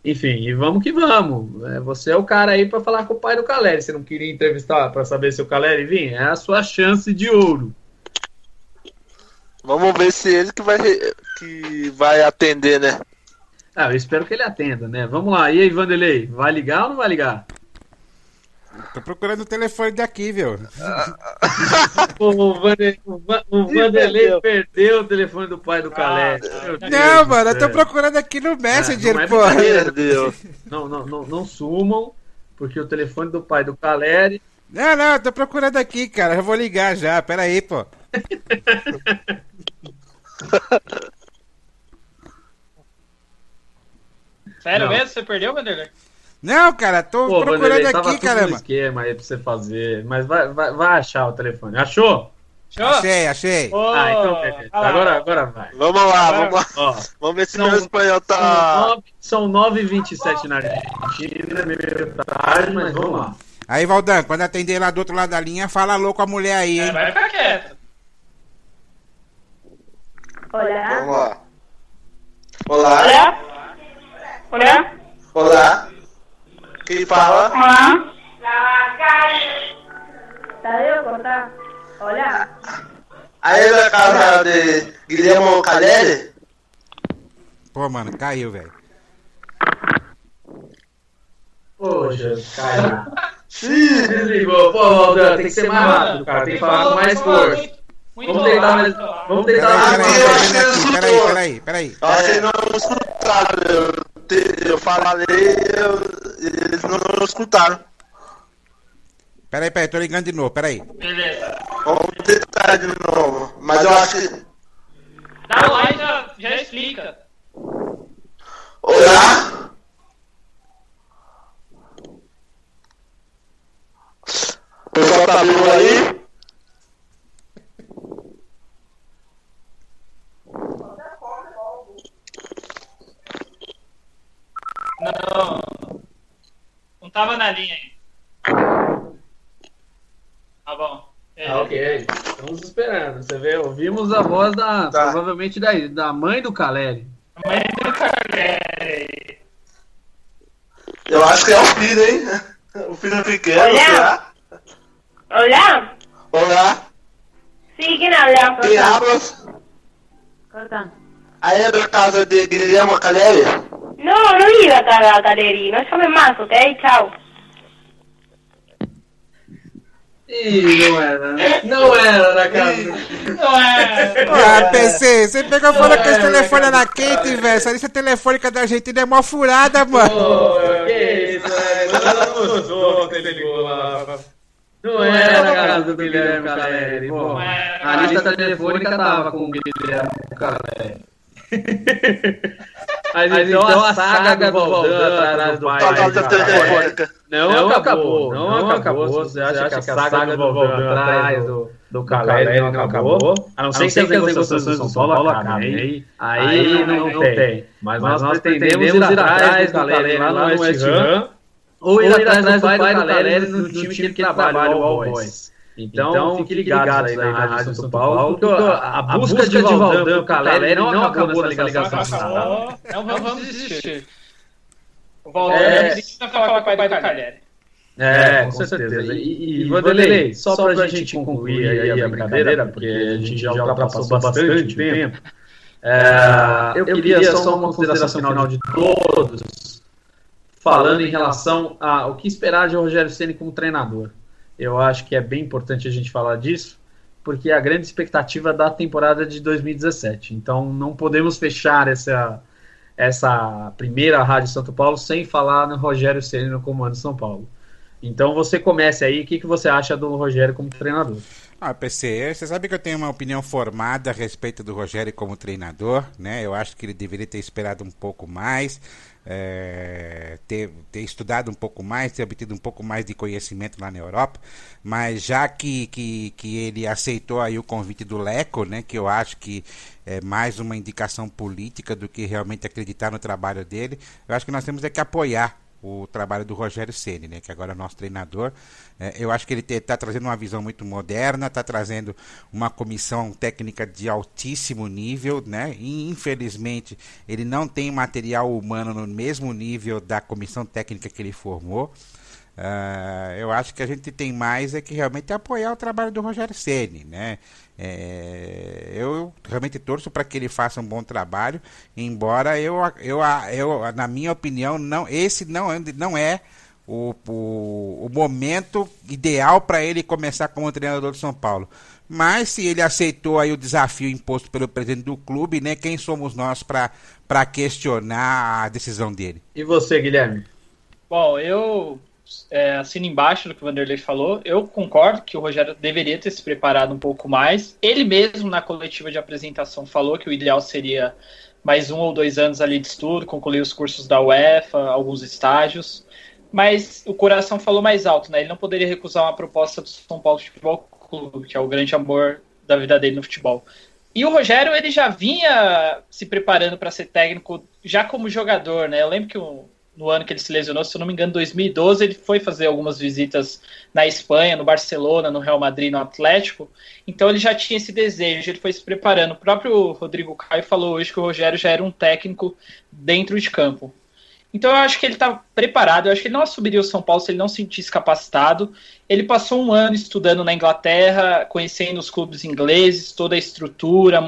enfim, e vamos que vamos. Você é o cara aí pra falar com o pai do Caleri. Você não queria entrevistar pra saber se o Caleri vinha? É a sua chance de ouro. Vamos ver se ele que vai atender, né? Eu espero que ele atenda, né? Vamos lá. E aí, Vanderlei, vai ligar ou não vai ligar? Tô procurando o telefone daqui, viu? O Vanderlei perdeu o telefone do pai do Caleri. Não, mano, eu tô procurando aqui no Messenger, pô. Meu Deus. Não sumam, porque o telefone do pai do Caleri... Não, eu tô procurando aqui, cara. Eu vou ligar já, pera aí, pô. Sério mesmo? Você perdeu, Vanderlei? Não, cara, tô procurando Vanderlei, aqui, tava caramba. tudo no esquema aí pra você fazer, mas vai achar o telefone. Achou? Achei. Então beleza. Agora vai. Vamos lá. Ó, vamos ver se o meu espanhol tá... São 9h27 na Argentina, meio tarde, mas vamos lá. Aí, Valdan, quando atender lá do outro lado da linha, fala alô com a mulher aí, hein? Vai ficar quieto. Vamos lá. Olá. Quem fala? Hola. Tadeo, corta. Hola. Aí é da casa de Guilherme Caleri? Pô, mano, caiu, velho. Poxa, caiu. Desligou. Pô, Valdan, tem que ser mais rápido, cara. Tem que falar com mais força. Vamos tentar mais. Peraí. Vocês não escutaram. Eu falei, eles não escutaram. Peraí, tô ligando de novo, peraí. Beleza. Vamos tentar de novo. Mas eu acho que... Dá lá e já explica. Olá? O pessoal tá vivo aí? Não tava na linha aí. Tá bom. Ok. Estamos esperando. Você vê, ouvimos a voz provavelmente da mãe do Caleri. Mãe do Caleri. Eu acho que é o filho, hein? O filho pequeno, será? Hola. Olá. Sí, ¿quién habla? Quem habla? Corta. Aí é da casa de Guilherme Caleri? No diga Caleri, no llames más, ¿ok? Chao. Ih, não era na casa. Não é. Ah, PC, você pegou e falou que esse telefone era quente, velho. Essa lista telefônica da Argentina é mó furada, mano. Que isso, não era na casa do Guilherme Caleri. Bom, a lista telefônica tava com o Guilherme Caleri. Mas então a saga do Valdan atrás do pai. Não acabou. Você acha que a saga do Valdan atrás do Caleri não acabou? A não ser que as negociações do São Paulo acabem. Aí não tem. Mas nós pretendemos ir atrás do Caleri lá no West Ham, ou ir atrás do pai do Caleri no time que ele trabalha, o All Boys. Então, fiquem ligados aí na Rádio São Paulo, porque a busca de Valdan pro Caleri não acabou nessa ligação passada. Não vamos desistir. O Valdan precisa falar com o pai do Caleri. Com certeza. E Vanderlei, só pra gente concluir aí a brincadeira, porque a gente já ultrapassou bastante tempo, eu queria só uma consideração final de todos, falando em relação ao que esperar de Rogério Ceni como treinador. Eu acho que é bem importante a gente falar disso, porque é a grande expectativa da temporada de 2017. Então, não podemos fechar essa primeira Rádio São Paulo sem falar no Rogério Ceni no comando São Paulo. Então, você comece aí. O que você acha do Rogério como treinador? PC, você sabe que eu tenho uma opinião formada a respeito do Rogério como treinador, né? Eu acho que ele deveria ter esperado um pouco mais, ter estudado um pouco mais, ter obtido um pouco mais de conhecimento lá na Europa, mas já que ele aceitou aí o convite do Leco, né? Que eu acho que é mais uma indicação política do que realmente acreditar no trabalho dele, eu acho que nós temos que apoiar o trabalho do Rogério Ceni, né, que agora é nosso treinador. Eu acho que ele está trazendo uma visão muito moderna, está trazendo uma comissão técnica de altíssimo nível, né, e infelizmente ele não tem material humano no mesmo nível da comissão técnica que ele formou. Eu acho que a gente tem mais que realmente apoiar o trabalho do Rogério Ceni, né? Eu realmente torço para que ele faça um bom trabalho, embora eu na minha opinião, esse não é o momento ideal para ele começar como treinador do São Paulo. Mas se ele aceitou aí o desafio imposto pelo presidente do clube, né? Quem somos nós para questionar a decisão dele? E você, Guilherme? Bom, eu assino embaixo do que o Vanderlei falou. Eu concordo que o Rogério deveria ter se preparado um pouco mais. Ele mesmo, na coletiva de apresentação, falou que o ideal seria mais 1 ou 2 anos ali de estudo, concluir os cursos da UEFA, alguns estágios. Mas o coração falou mais alto, né? Ele não poderia recusar uma proposta do São Paulo Futebol Clube, que é o grande amor da vida dele no futebol. E o Rogério, ele já vinha se preparando para ser técnico já como jogador, né? Eu lembro que no ano que ele se lesionou, se eu não me engano, em 2012, ele foi fazer algumas visitas na Espanha, no Barcelona, no Real Madrid, no Atlético. Então ele já tinha esse desejo, ele foi se preparando. O próprio Rodrigo Caio falou hoje que o Rogério já era um técnico dentro de campo. Então eu acho que ele está preparado, eu acho que ele não assumiria o São Paulo se ele não se sentisse capacitado. Ele passou 1 ano estudando na Inglaterra, conhecendo os clubes ingleses, toda a estrutura,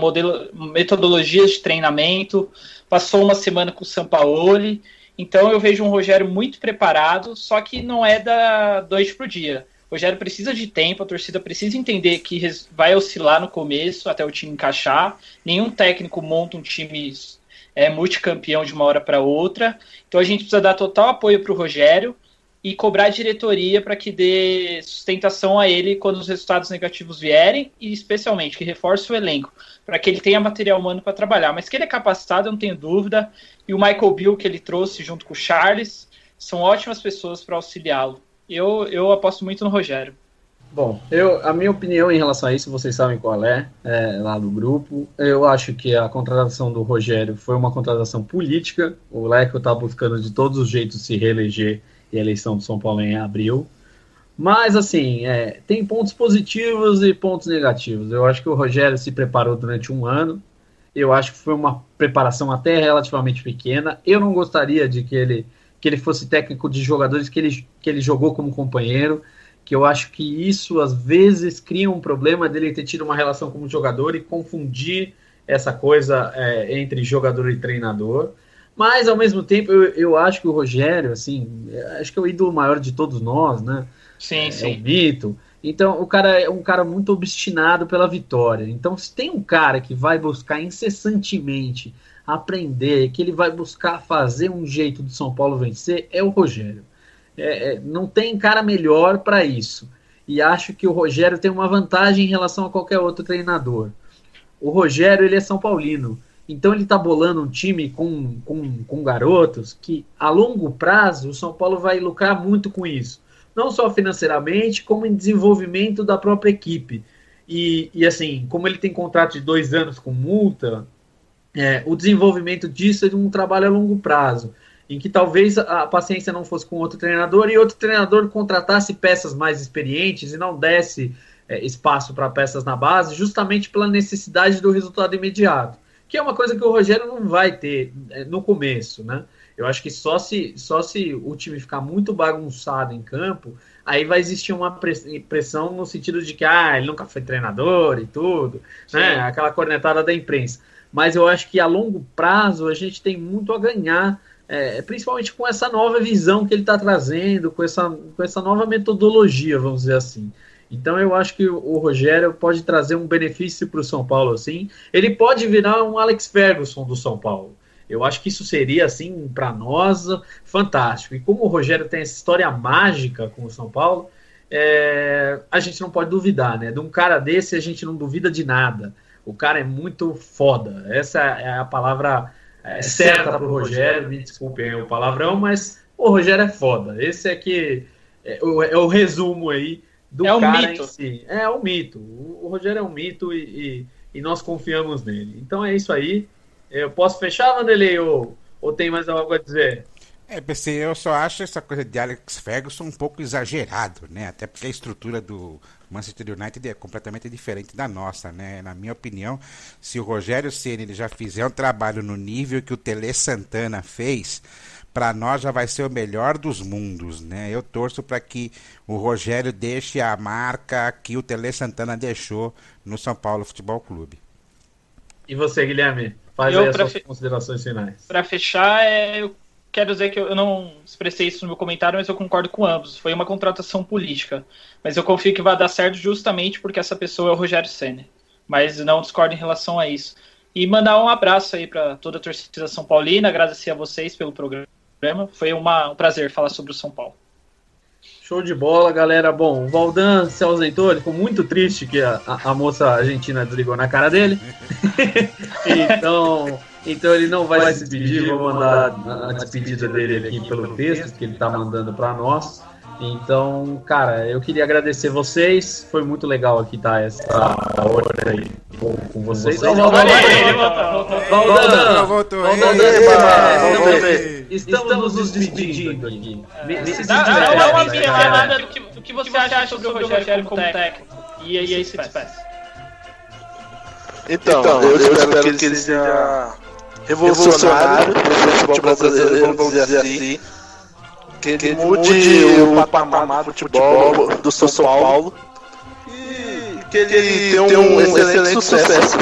metodologias de treinamento, passou 1 semana com o Sampaoli. Então eu vejo um Rogério muito preparado, só que não é da noite pro dia. O Rogério precisa de tempo, a torcida precisa entender que vai oscilar no começo até o time encaixar. Nenhum técnico monta um time multicampeão de uma hora para outra. Então a gente precisa dar total apoio para o Rogério e cobrar a diretoria para que dê sustentação a ele quando os resultados negativos vierem e especialmente que reforce o elenco, para que ele tenha material humano para trabalhar. Mas que ele é capacitado, eu não tenho dúvida. E o Michael Bill, que ele trouxe junto com o Charles, são ótimas pessoas para auxiliá-lo. Eu aposto muito no Rogério. Bom, a minha opinião em relação a isso, vocês sabem qual lá do grupo. Eu acho que a contratação do Rogério foi uma contratação política. O Leco está buscando de todos os jeitos se reeleger e a eleição do São Paulo em abril. Mas, assim, tem pontos positivos e pontos negativos. Eu acho que o Rogério se preparou durante 1 ano. Eu acho que foi uma preparação até relativamente pequena. Eu não gostaria de que ele fosse técnico de jogadores que ele jogou como companheiro, que eu acho que isso, às vezes, cria um problema dele ter tido uma relação como jogador e confundir essa coisa entre jogador e treinador. Mas, ao mesmo tempo, eu acho que o Rogério, assim, acho que é o ídolo maior de todos nós, né? Sim, sim. É o mito. Então, o cara é um cara muito obstinado pela vitória. Então, se tem um cara que vai buscar incessantemente aprender, que ele vai buscar fazer um jeito do São Paulo vencer, é o Rogério. Não tem cara melhor para isso. E acho que o Rogério tem uma vantagem em relação a qualquer outro treinador. O Rogério, ele é São Paulino. Então ele está bolando um time com garotos que, a longo prazo, o São Paulo vai lucrar muito com isso. Não só financeiramente, como em desenvolvimento da própria equipe. E assim, como ele tem contrato de 2 anos com multa, o desenvolvimento disso é de um trabalho a longo prazo, em que talvez a paciência não fosse com outro treinador e outro treinador contratasse peças mais experientes e não desse espaço para peças na base, justamente pela necessidade do resultado imediato, que é uma coisa que o Rogério não vai ter no começo, né? Eu acho que só se o time ficar muito bagunçado em campo, aí vai existir uma pressão no sentido de que ele nunca foi treinador e tudo, né? Aquela cornetada da imprensa. Mas eu acho que a longo prazo a gente tem muito a ganhar, principalmente com essa nova visão que ele está trazendo, com essa nova metodologia, vamos dizer assim. Então eu acho que o Rogério pode trazer um benefício para o São Paulo, assim. Ele pode virar um Alex Ferguson do São Paulo. Eu acho que isso seria, assim, para nós, fantástico. E como o Rogério tem essa história mágica com o São Paulo, a gente não pode duvidar, né? De um cara desse a gente não duvida de nada. O cara é muito foda. Essa é a palavra certa para o Rogério. Me desculpem o palavrão, mas o Rogério é foda. Esse é o resumo aí do cara mito. Em si. É um mito. O Rogério é um mito e nós confiamos nele. Então é isso aí. Eu posso fechar, Vanderlei, ou tem mais algo a dizer? PC, eu só acho essa coisa de Alex Ferguson um pouco exagerado, né? Até porque a estrutura do Manchester United é completamente diferente da nossa, né? Na minha opinião, se o Rogério Ceni ele já fizer um trabalho no nível que o Tele Santana fez, para nós já vai ser o melhor dos mundos, né? Eu torço para que o Rogério deixe a marca que o Tele Santana deixou no São Paulo Futebol Clube. E você, Guilherme? Faz aí as suas considerações finais. Para fechar, eu quero dizer que eu não expressei isso no meu comentário, mas eu concordo com ambos. Foi uma contratação política. Mas eu confio que vai dar certo justamente porque essa pessoa é o Rogério Ceni. Mas não discordo em relação a isso. E mandar um abraço aí para toda a torcida São Paulina, agradecer a vocês pelo programa. Foi um prazer falar sobre o São Paulo. Show de bola, galera. Bom, o Valdan se ausentou, ele ficou muito triste que a moça argentina desligou na cara dele. Então ele não vai se despedir, vou mandar a despedida dele aqui pelo texto que ele está mandando para nós. Então, cara, eu queria agradecer vocês, foi muito legal aqui estar essa hora aí com vocês. Valdan! Estamos nos despedindo aqui. Dá uma pincelada do que você acha sobre o Rogério como técnico. E aí se despeça. Então, eu espero que ele seja revolucionário no futebol brasileiro, vamos dizer assim. Que ele mude o patamar do futebol do São Paulo e que ele tenha um excelente sucesso.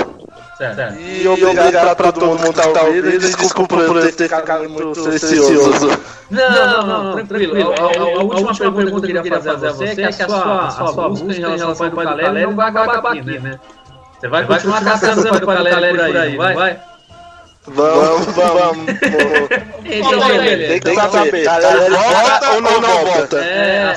Certo. E obrigado para todo mundo que está ouvindo. Desculpa por eu ter ficado muito silencioso. Não, tranquilo. A última pergunta que eu queria fazer a você é que a sua busca em relação ao pai do Caleri não vai acabar aqui, né? Você vai continuar caçando o pai do Caleri por aí, não vai? Vamos. Tem que saber. Ele volta ou não volta?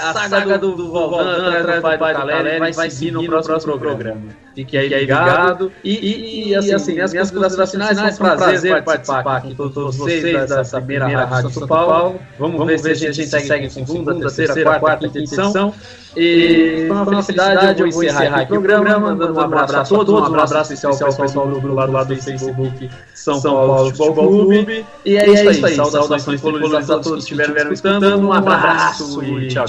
A saga do Valdan atrás do pai do Caleri vai seguir no próximo programa. Fique aí ligado. E assim, minhas considerações finais, foi um prazer participar aqui com todos vocês dessa primeira Rádio São Paulo. Vamos ver se a gente segue com segunda, terceira, quarta edição. E foi uma felicidade, eu vou encerrar aqui o programa, mandando um abraço a todos, um abraço especial ao pessoal do lado do Facebook São Paulo Futebol Clube. E é isso aí, saudações tricolores a todos que estiveram escutando, um abraço e tchau.